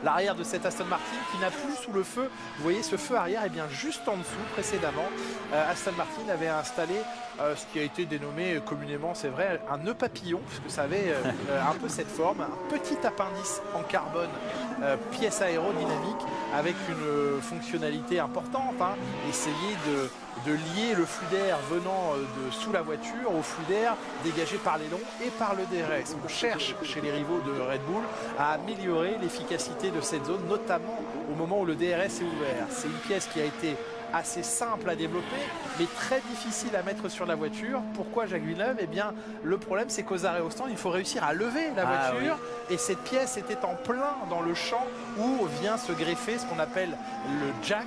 L'arrière de cette Aston Martin qui n'a plus sous le feu. Vous voyez ce feu arrière est bien juste en dessous précédemment. Aston Martin avait installé ce qui a été dénommé communément, c'est vrai, un nœud papillon, puisque ça avait un peu cette forme, un petit appendice en carbone, pièce aérodynamique avec une fonctionnalité importante, hein, essayer de lier le flux d'air venant de sous la voiture au flux d'air dégagé par l'aileron et par le DRS. On cherche chez les rivaux de Red Bull à améliorer l'efficacité de cette zone, notamment au moment où le DRS est ouvert. C'est une pièce qui a été assez simple à développer, mais très difficile à mettre sur la voiture. Pourquoi Jacques Villeneuve? Eh bien, le problème, c'est qu'aux arrêts au stand, il faut réussir à lever la voiture. Oui. Et cette pièce était en plein dans le champ où vient se greffer ce qu'on appelle le jack,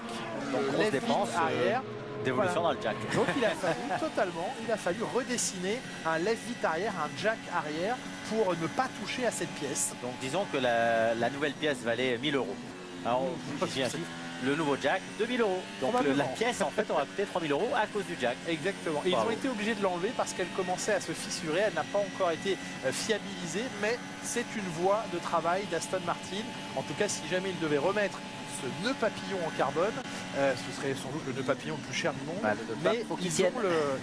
le grosse dépense arrière. D'évolution dans le jack. Donc il a fallu redessiner un lève-vite arrière, un jack arrière pour ne pas toucher à cette pièce. Donc disons que la nouvelle pièce valait 1000 €. Alors le nouveau jack, 2000 €. Donc la pièce en fait aura coûté 3000 € à cause du jack. Exactement. Et ils ont été obligés de l'enlever parce qu'elle commençait à se fissurer. Elle n'a pas encore été fiabilisée, mais c'est une voie de travail d'Aston Martin. En tout cas, si jamais ils devaient remettre ce nœud papillon en carbone, ce serait sans doute le nœud papillon le plus cher du monde, mais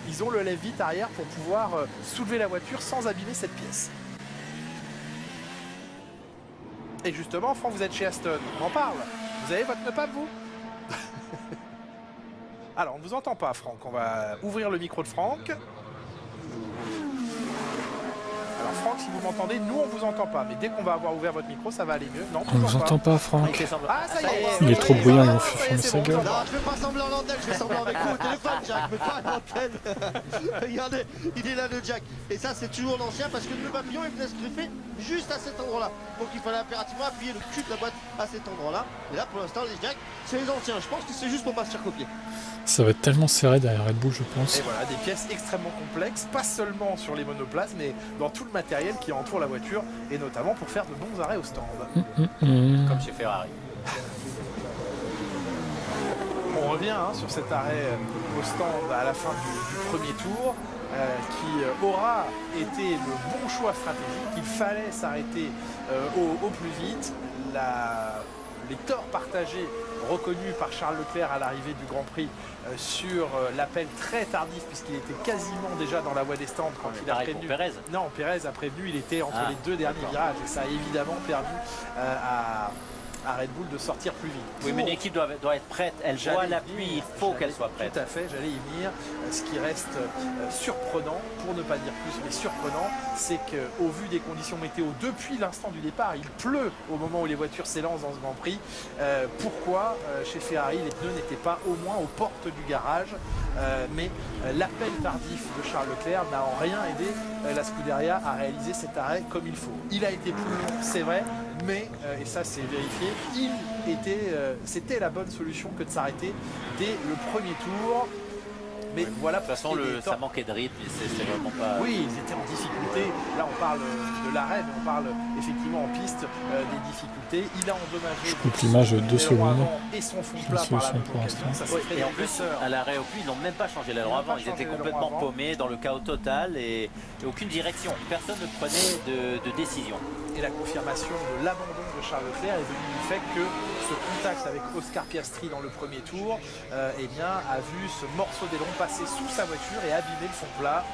ils ont le lève-vite arrière pour pouvoir soulever la voiture sans abîmer cette pièce. Et justement, Franck, vous êtes chez Aston, on en parle. Vous avez votre nœud pape, vous? Alors, on ne vous entend pas, Franck. On va ouvrir le micro de Franck. Alors, Alors Franck, si vous m'entendez, nous on vous entend pas, mais dès qu'on va avoir ouvert votre micro, ça va aller mieux. Non, On vous entend pas, Franck. Ah, ça y est. Il est trop bruyant, il va fermer c'est sa bon, gueule. on vous entend. Non, je fais pas semblant à l'antenne, je fais semblant avec vous au téléphone, Jack, mais pas à l'antenne. Regardez, il est là le Jack. Et ça, c'est toujours l'ancien parce que le papillon, il venait se griffer juste à cet endroit-là. Donc il fallait impérativement appuyer le cul de la boîte à cet endroit-là. Et là, pour l'instant, les Jack, c'est les anciens. Je pense que c'est juste pour pas se faire copier. Ça va être tellement serré derrière Red Bull, je pense. Et voilà, des pièces extrêmement complexes, pas seulement sur les monoplaces, mais dans tout le matériel qui entoure la voiture, et notamment pour faire de bons arrêts au stand. Comme chez Ferrari. On revient sur cet arrêt au stand à la fin du premier tour, qui aura été le bon choix stratégique. Il fallait s'arrêter au plus vite. Les torts partagés reconnus par Charles Leclerc à l'arrivée du Grand Prix sur l'appel très tardif, puisqu'il était quasiment déjà dans la voie des stands quand il a prévenu. Pérez. Non, Pérez a prévenu, il était entre les deux derniers virages, et ça a évidemment permis à Red Bull de sortir plus vite. Oui, mais une équipe doit être prête, elle voit la pluie, il faut qu'elle soit prête. Tout à fait, j'allais y venir. Ce qui reste surprenant, pour ne pas dire plus, mais surprenant, c'est qu'au vu des conditions météo depuis l'instant du départ, il pleut au moment où les voitures s'élancent dans ce Grand Prix. Pourquoi chez Ferrari les pneus n'étaient pas au moins aux portes du garage, mais l'appel tardif de Charles Leclerc n'a en rien aidé la Scuderia à réaliser cet arrêt comme il faut. Il a été plus long, c'est vrai, mais, et ça c'est vérifié, c'était la bonne solution que de s'arrêter dès le premier tour. Mais voilà, de toute façon, ça manquait de rythme, c'est vraiment pas... Oui, ils étaient en difficulté. Là, on parle de l'arrêt, mais on parle effectivement en piste des difficultés. Il a endommagé... Je coupe l'image 2 secondes. Et son fond plat par la pour l'instant. Et en plus, à l'arrêt au puits, ils n'ont même pas changé l'aileron avant. Ils étaient complètement paumés dans le chaos total et aucune direction. Personne ne prenait de décision. Et la confirmation de l'abandon de Charles Leclerc est venue du fait que ce contact avec Oscar Piastri dans le premier tour a vu ce morceau d'aileron passer sous sa voiture et abîmer le fond plat.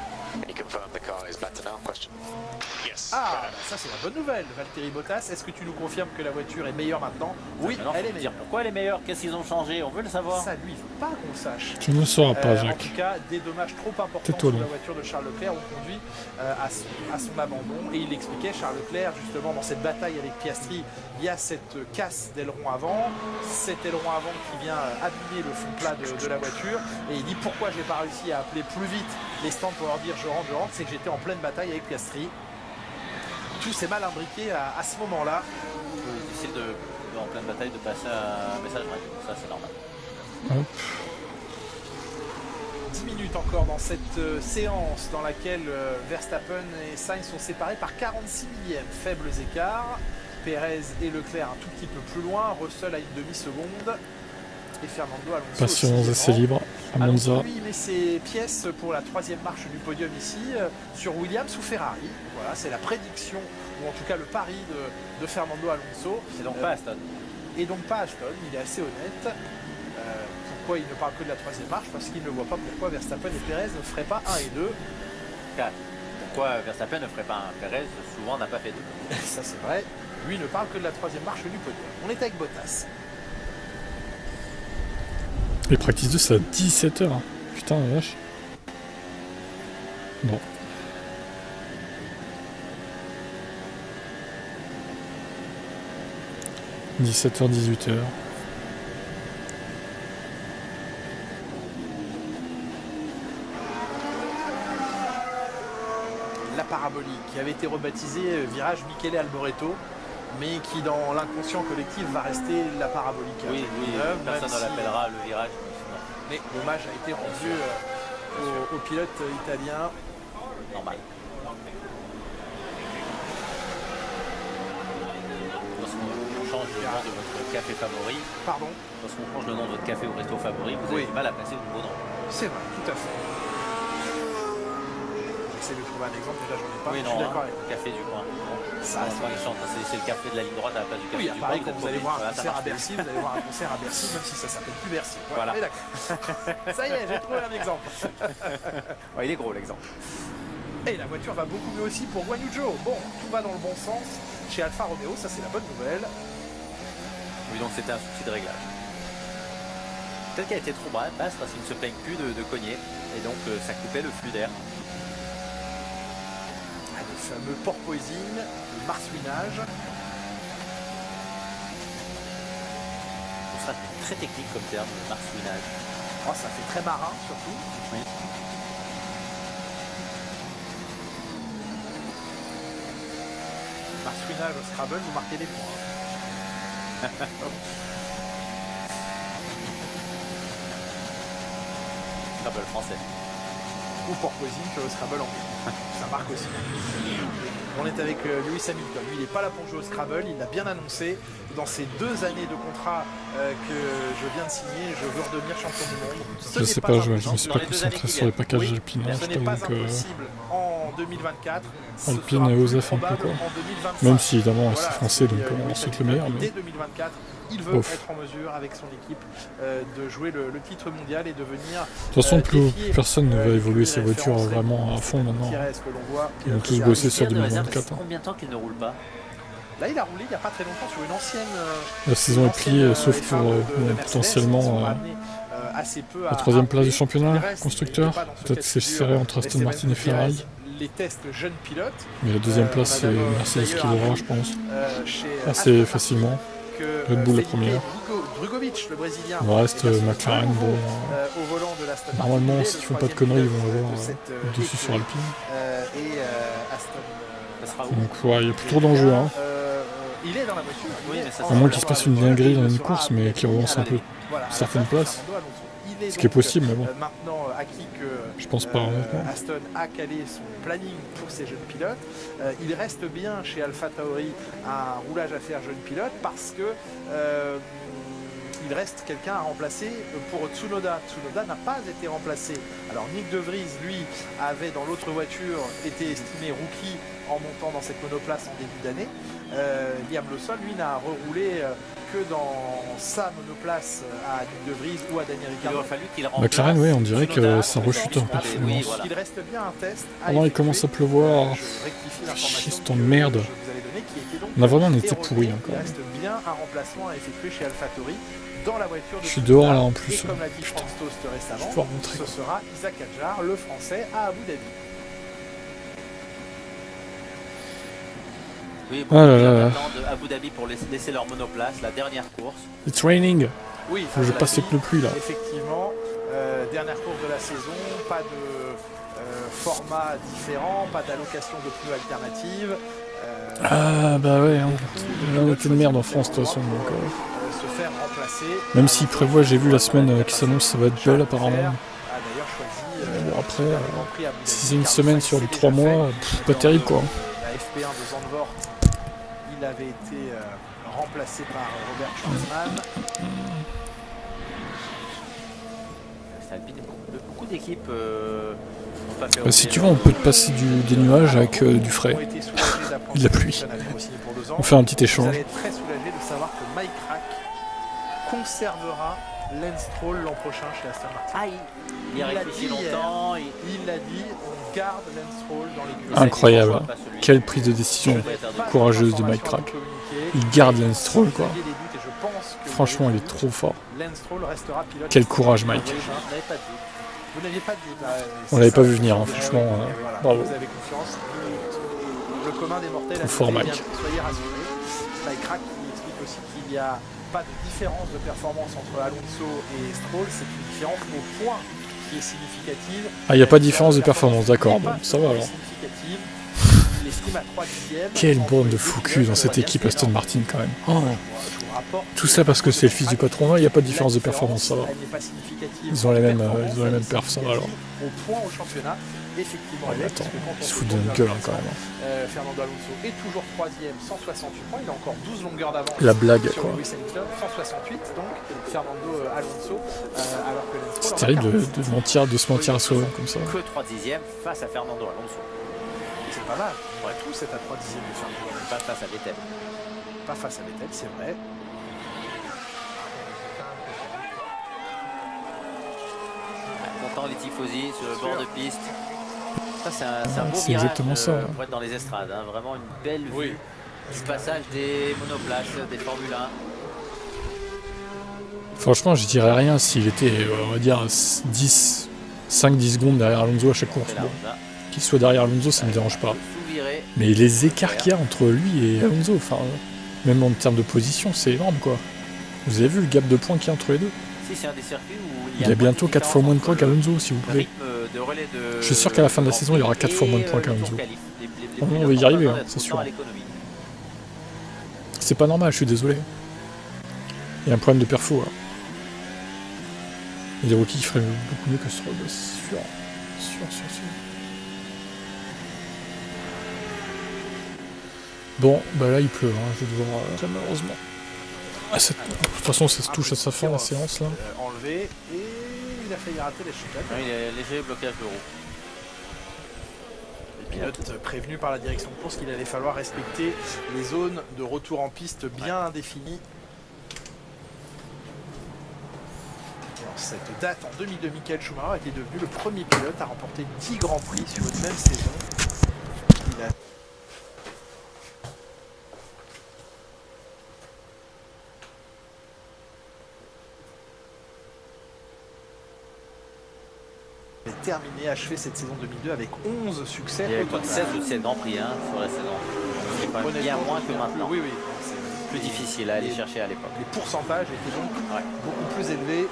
Ah, ça c'est la bonne nouvelle, Valtteri Bottas. Est-ce que tu nous confirmes que la voiture est meilleure maintenant? Oui, elle est meilleure. Pourquoi elle est meilleure? Qu'est-ce qu'ils ont changé? On veut le savoir. Ça, lui, il ne veut pas qu'on sache. Tu ne le sauras pas, Jacques. En tout cas, des dommages trop importants sur la voiture de Charles Leclerc ont conduit à son abandon. Et il expliquait, Charles Leclerc, justement, dans cette bataille avec Piastri, il y a cette casse d'aileron avant, cet aileron avant qui vient abîmer le fond plat de la voiture. Et il dit pourquoi j'ai pas réussi à appeler plus vite les stands pour leur dire je rentre, c'est que j'étais en pleine bataille avec Piastri. Tout s'est mal imbriqué à ce moment-là. C'est difficile en pleine bataille de passer un message radio, ça c'est normal. Hop. 10 minutes encore dans cette séance dans laquelle Verstappen et Sainz sont séparés par 46 millièmes, faibles écarts. Pérez et Leclerc un tout petit peu plus loin, Russell à une demi-seconde. Et Fernando Alonso. Passionnant essai libre à Monza. Alonso, lui, il met ses pièces pour la 3e marche du podium ici, sur Williams ou Ferrari. Voilà, c'est la prédiction, ou en tout cas le pari de Fernando Alonso. Et donc pas Aston. Et donc pas Aston, il est assez honnête. Pourquoi il ne parle que de la 3e marche? Parce qu'il ne voit pas pourquoi Verstappen et Pérez ne feraient pas 1 et 2. Pourquoi Verstappen ne ferait pas un Pérez? Souvent n'a pas fait 2. Ça c'est vrai. Lui ne parle que de la 3e marche du podium. On est avec Bottas. Les practice 2 c'est à 17h. Putain la vache. Bon. « 17h, 18h. » La parabolique qui avait été rebaptisée virage Michele Alboreto, mais qui dans l'inconscient collectif va rester la parabolique. Oui, personne ne l'appellera le virage. Mais l'hommage a été rendu au pilote italien. Normal. Lorsqu'on change le nom de votre café favori. Pardon? Lorsqu'on change le nom de votre café ou resto favori, vous avez du mal à passer le nouveau nom. C'est vrai, tout à fait. J'essaie de trouver un exemple, déjà j'en ai pas. Oui, je suis d'accord avec le café du coin. Ça, c'est le café de la ligne droite à la place du café du coin. Pareil, quand vous allez voir un concert à Bercy, vous allez voir un concert à Bercy, même si ça s'appelle plus Bercy. Voilà. Ça y est, j'ai trouvé un exemple. Il est gros l'exemple. Et la voiture va beaucoup mieux aussi pour Guan Yu Zhou. Bon, tout va dans le bon sens chez Alfa Romeo, ça c'est la bonne nouvelle. Oui, donc c'était un souci de réglage. Peut-être qu'elle était trop basse parce qu'il ne se plaigne plus de cogner et donc ça coupait le flux d'air. fameux porpoising, le marsouinage. Ce sera très technique comme terme, le marsouinage. Oh, ça fait très marin surtout. Oui. Marsouinage au Scrabble, vous marquez des points. Scrabble français. Ou porpoising au Scrabble anglais. Ça marque aussi. On est avec Lewis Hamilton. Lui, il n'est pas là pour jouer au Scrabble. Il l'a bien annoncé. Dans ces 2 années de contrat que je viens de signer, je veux redevenir champion du monde. Je sais pas, je me suis pas concentré sur les packages Alpine. Ce n'est pas impossible en 2024. Alpine et Osef un peu quoi. Même si évidemment c'est français donc on souhaite le meilleur. Dès 2024, il veut être en mesure avec son équipe de jouer le titre mondial et de venir. De toute façon, plus personne ne va évoluer ses voitures vraiment à fond maintenant. Ils vont tous bosser sur 2024. Combien de temps qu'il ne roule pas? Là, il a roulé il n'y a pas très longtemps sur une ancienne. La saison est pliée, sauf pour potentiellement la 3ème place du championnat constructeur. Peut-être que c'est serré entre Aston Martin et Ferrari. Les tests jeunes pilotes. Mais la 2ème place, c'est Mercedes qui l'aura, je pense. Assez facilement. Red Bull la première. Le reste, McLaren, bon. Normalement, s'ils font pas de conneries, ils vont avoir le dessus sur Alpine. Donc, ouais, il y a plus trop d'enjeux. Hein. Il est dans la voiture. À moins qu'il se passe une dinguerie dans une course, mais qui relance un peu certaines places. Ce qui est possible, mais bon. Je pense pas. Aston a calé son planning pour ses jeunes pilotes. Il reste bien chez AlphaTauri un roulage à faire jeune pilote parce que il reste quelqu'un à remplacer pour Tsunoda. Tsunoda n'a pas été remplacé. Alors Nick De Vries, lui, avait dans l'autre voiture été estimé rookie en montant dans cette monoplace en début d'année. Liam Lawson, lui, n'a reroulé que dans sa monoplace à Nick De Vries ou à Daniel Ricciardo. Il aurait fallu qu'il remplace McLaren, oui, on dirait que ça rechute en performance. Il reste bien un test. Pendant il commence à pleuvoir. Chier, cette merde. On a vraiment été pourris encore. Il reste bien un remplacement à effectuer chez AlphaTauri. Dans la voiture de je suis dehors là en plus. Et comme l'a dit Franz Tost récemment, ce sera Isaac Hadjar, le français, à Abu Dhabi. Oui, bon, ils attendent Abu Dhabi pour laisser leur monoplace, la dernière course. It's raining. Oui, faut que je passe les pneus pluie là. Effectivement, dernière course de la saison, pas de format différent, pas d'allocation de pneus alternative. Ah bah ouais, on était de merde en France de toute façon. Donc, se faire remplacer. Même s'il prévoit, j'ai vu la semaine qui s'annonce, ça va être belle apparemment. Bon après, si c'est une semaine sur les 3 mois, pas terrible quoi. La FP1 de Zandvoort, il avait été remplacé par Robert Schwarzman. Beaucoup d'équipes n'ont pas fait. Bah, si tu veux, on peut te passer des nuages avec du frais, de la pluie. On fait un petit échange. Vous allez être très soulagé de savoir que Mike Crack conservera Lance Stroll l'an prochain chez Aston Martin. Ah, il a réfléchi longtemps. Il l'a dit, on garde Lance Stroll dans l'écurie. Incroyable. Quelle prise de décision courageuse de Mike Crack. Il garde Lance Stroll quoi. Franchement, il est trop fort. Quel courage, Mike. Vous n'aviez pas de doute. On l'avait pas vu venir, hein, franchement. Bravo. Vous avez confiance. Le commun des mortels a fort, Mike. Soyez rassurés. Mike Crack qui explique aussi qu'il n'y a pas de différence de performance entre Alonso et Stroll. C'est une différence au point qui est significative. Ah, il n'y a pas de différence de performance, d'accord. Bon, ça va alors. Quelle bande de fou cul dans cette équipe Aston Martin quand même. Oh. Tout ça parce que c'est le fils du patron, il n'y a pas de différence de performance, ça va. Ils ont les mêmes perfs, ça va alors. Ouais, attends, ils se foutent de notre gueule hein, quand même. Fernando Alonso est toujours 3ème, 168 points, il a encore 12 longueurs d'avance. La blague sur quoi. Lewis Hamilton, 168 donc Fernando Alonso, alors que c'est terrible de se mentir à soi-même comme ça. Que 3 dixièmes face à Fernando Alonso. C'est pas mal, on pourrait tous être à 3 dixièmes de Fernando Alonso. Pas face à Vettel. Pas face à Vettel, c'est vrai. Content les tifosi sur le bord de piste. Ça c'est un beau c'est virage exactement ça, pour être dans les estrades. Hein. Vraiment une belle vue du passage des monoplaces, des Formule 1. Franchement, je dirais rien s'il était, on va dire, 5-10 secondes derrière Alonso à chaque course. Bon. Qu'il soit derrière Alonso, ça me dérange pas. Sous-viré Mais les écarts qu'il y a entre lui et Alonso, enfin, même en termes de position, c'est énorme quoi. Vous avez vu le gap de points qu'il y a entre les deux? Si, c'est un des circuits où Il y a bientôt 4 fois moins de points qu'Alonso, si vous voulez. Je suis sûr qu'à la fin de la saison, il y aura 4 fois moins de points qu'Alonso. On va y arriver, hein, c'est sûr. C'est pas normal, je suis désolé. Il y a un problème de perfo. Hein. Il y a des rookies qui feraient beaucoup mieux que Stroll, c'est sûr. Sûr. Bon, bah là il pleut, hein, je vais devoir, malheureusement. De toute façon, ça se touche à sa fin la séance là. Enlevé et il a failli rater les chicane. Il a léger blocage de roue. Les pilotes prévenus par la direction de course qu'il allait falloir respecter les zones de retour en piste bien définies. Et en cette date, en 2002, Michael Schumacher était devenu le premier pilote à remporter 10 grands prix sur une même saison. Il a terminé, achevé cette saison 2002 avec 11 succès. Il y avait pas de 16 ou 17 Grands Prix sur la saison. C'est quand même bien moins que maintenant. Oui. C'est plus difficile à aller chercher à l'époque. Les pourcentages étaient donc beaucoup plus élevés.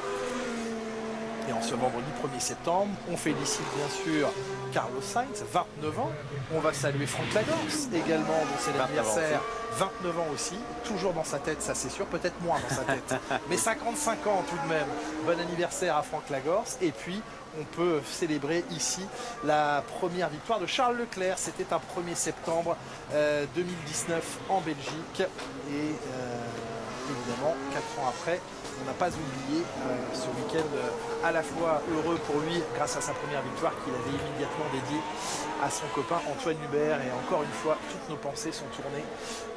Et en ce vendredi 1er septembre, on félicite bien sûr Carlos Sainz, 29 ans. On va saluer Frank Lagorce également, dont c'est l'anniversaire. 29 ans aussi, toujours dans sa tête, ça c'est sûr, peut-être moins dans sa tête. Mais 55 ans tout de même. Bon anniversaire à Frank Lagorce. Et puis, on peut célébrer ici la première victoire de Charles Leclerc. C'était un 1er septembre 2019 en Belgique. Et évidemment, 4 ans après, on n'a pas oublié ce week-end à la fois heureux pour lui grâce à sa première victoire qu'il avait immédiatement dédiée à son copain Antoine Hubert. Et encore une fois, toutes nos pensées sont tournées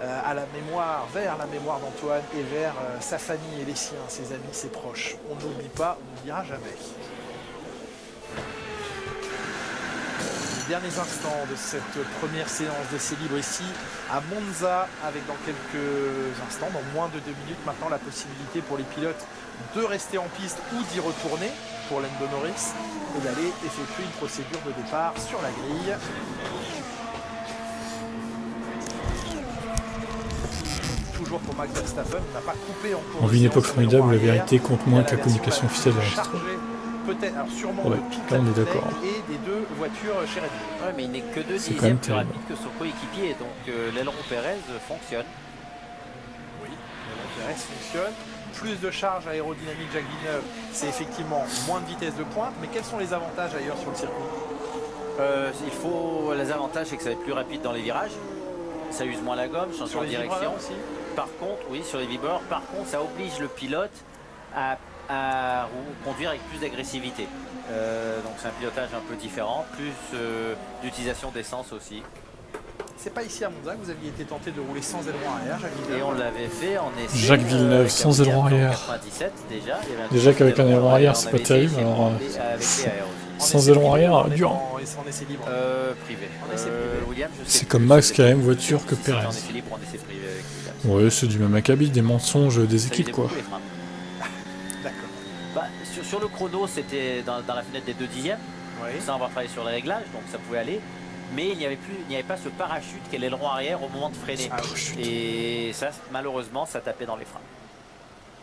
à la mémoire, vers la mémoire d'Antoine et vers sa famille et les siens, ses amis, ses proches. On n'oublie pas, on n'oubliera jamais. Les derniers instants de cette première séance d'essai libre ici à Monza, avec dans quelques instants, dans moins de 2 minutes maintenant, la possibilité pour les pilotes de rester en piste ou d'y retourner pour Lando Norris et d'aller effectuer une procédure de départ sur la grille. Toujours pour Max Verstappen, il n'a pas coupé en cours. On vit une époque formidable où la vérité compte moins que la communication officielle de l'industrie. Peut-être, alors sûrement ouais, toute là la on est d'accord. Et des deux voitures chez Red Bull. Ouais, mais il n'est que 2 dixièmes plus rapide que son coéquipier, donc l'aileron Pérez fonctionne. Oui, l'aileron Pérez fonctionne. Plus de charge aérodynamique Jacques Villeneuve, c'est effectivement moins de vitesse de pointe, mais quels sont les avantages ailleurs sur le circuit? Les avantages, c'est que ça va être plus rapide dans les virages, ça use moins la gomme, changement de direction. Aussi. Par contre, oui, sur les vibreurs, par contre, ça oblige le pilote à conduire avec plus d'agressivité. Donc c'est un pilotage un peu différent, plus d'utilisation d'essence aussi. C'est pas ici à Monza que vous aviez été tenté de rouler sans aileron arrière, Jacques Villeneuve. Et on l'avait fait en essai. Jacques Villeneuve sans aileron arrière. 97 déjà. Déjà qu'avec un aileron arrière, c'est pas terrible. Alors, sans aileron arrière, dur. En essai libre. Privé. William, c'est comme Max qui a la même voiture que Pérez. En essai libre, en essai privé avec Williams. Ouais, c'est du même acabit, des mensonges des équipes quoi. Bah, sur le chrono, c'était dans la fenêtre des 2 dixièmes. Oui. Ça, on va travailler sur les réglages, donc ça pouvait aller. Mais il n'y avait pas ce parachute qu'est l'aileron arrière au moment de freiner. Et ça, malheureusement, ça tapait dans les freins.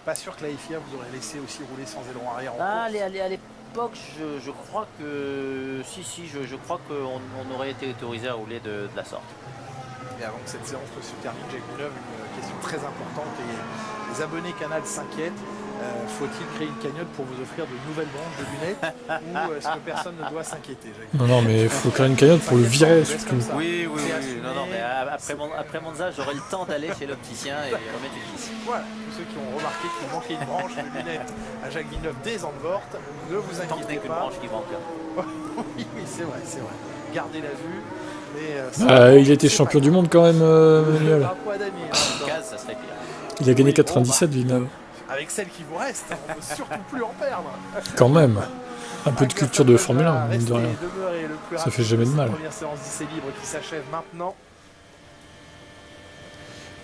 Pas sûr que la FIA vous aurait laissé aussi rouler sans aileron arrière en course. À l'époque, je crois que je crois qu'on aurait été autorisé à rouler de la sorte. Et avant que cette séance se termine, Jacques Villeneuve, une question très importante et les abonnés Canal s'inquiètent. Faut-il créer une cagnotte pour vous offrir de nouvelles branches de lunettes ou est-ce que personne ne doit s'inquiéter? Non, mais il faut créer une cagnotte pour le virer surtout. Oui. Non, mais après Monza, j'aurai le temps d'aller chez l'opticien et remettre une vis. Voilà, tous ceux qui ont remarqué qu'il manquait une branche de lunettes à Jacques Villeneuve des Zandvoort, ne vous inquiétez pas. Branche qui manque. Oui, c'est vrai. Gardez la vue. Mais il a été champion du monde quand même, Manuel. Ça serait pire. Il a gagné 97, Villeneuve. Avec celle qui vous reste, on ne veut surtout plus en perdre. Quand même. Un peu de culture de Formule 1, mine de rien. Ça fait jamais de mal. Première séance d'essai libre qui s'achève maintenant.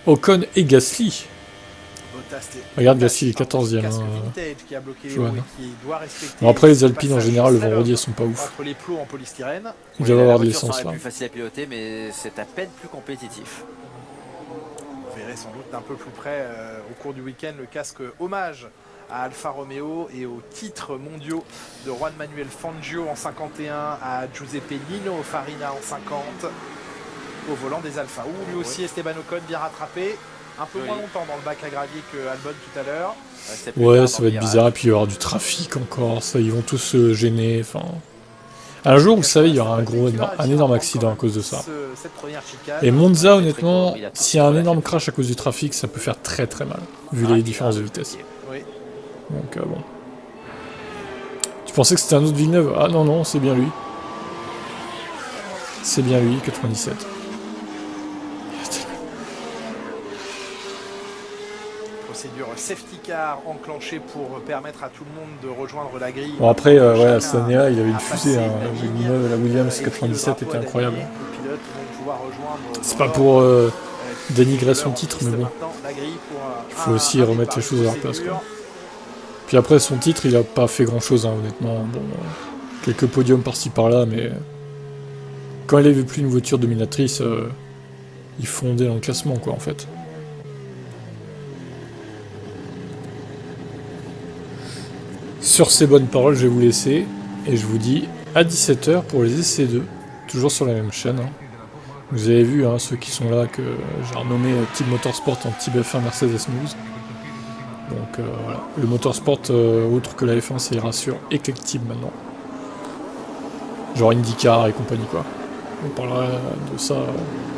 Ocon et Gasly. Bottas, Regarde, Gasly il est 14e. casque Hein, vintage qui a bloqué les Johan. roues et qui doit respecter bon, après, les le Alpines en passage général, le slalom vendredi, elles sont pas ouf. entre les plots en polystyrène. Ils Oui, doivent la avoir de voiture l'essence serait là. plus facile à piloter, mais c'est à peine plus compétitif. Vous verrez sans doute d'un peu plus près au cours du week-end le casque hommage à Alfa Romeo et aux titres mondiaux de Juan Manuel Fangio en 51, à Giuseppe Nino Farina en 50, au volant des Alfa. Où lui aussi Esteban Ocon bien rattrapé, un peu moins longtemps dans le bac à gravier que Albon tout à l'heure. Ouais, ça va être bizarre. Et puis il va y avoir du trafic encore. Ça, ils vont tous se gêner. Enfin, un jour, vous savez, il y aura un énorme accident à cause de ça. Cette première chicane. Et Monza, honnêtement, s'il y a un énorme crash à cause du trafic, ça peut faire très très mal, vu les différences de vitesse. Oui. Donc bon. Tu pensais que c'était un autre Villeneuve? Ah non, non, c'est bien lui. C'est bien lui, 97. Procédure safety car enclenchée pour permettre à tout le monde de rejoindre la grille. Bon après, ouais, Chacun cette année-là, il avait une a fusée. passé Hein. la ligne, La Williams et puis le 97 drapeau était à incroyable. damier. Les pilotes vont pouvoir rejoindre C'est dans pas pour l'ordre, dénigrer qui son en titre, piste mais bon. maintenant, la grille pour Il faut aussi remettre les choses à leur place, procédure. quoi. Puis après, son titre, il a pas fait grand-chose, hein, honnêtement. Bon, quelques podiums par-ci par-là, mais quand il avait plus une voiture dominatrice, il fondait dans le classement, quoi, en fait. Sur ces bonnes paroles, je vais vous laisser, et je vous dis à 17h pour les essais 2, toujours sur la même chaîne. Hein. Vous avez vu, hein, ceux qui sont là, que j'ai renommé Team Motorsport en Team F1 Mercedes News. Donc voilà, le motorsport, autre que la F1, ça ira sur Eclectic maintenant. Genre IndyCar et compagnie, quoi. On parlera de ça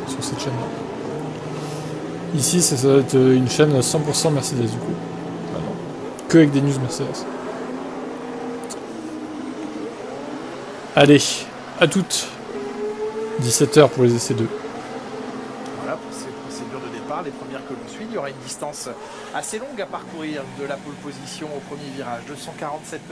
sur cette chaîne-là. Ici, ça va être une chaîne 100% Mercedes, du coup. Maintenant. Que avec des news Mercedes. Allez, à toutes. 17h pour les essais 2. Voilà pour ces procédures de départ, les premières que l'on suit. Il y aura une distance assez longue à parcourir de la pole position au premier virage, 247 mètres.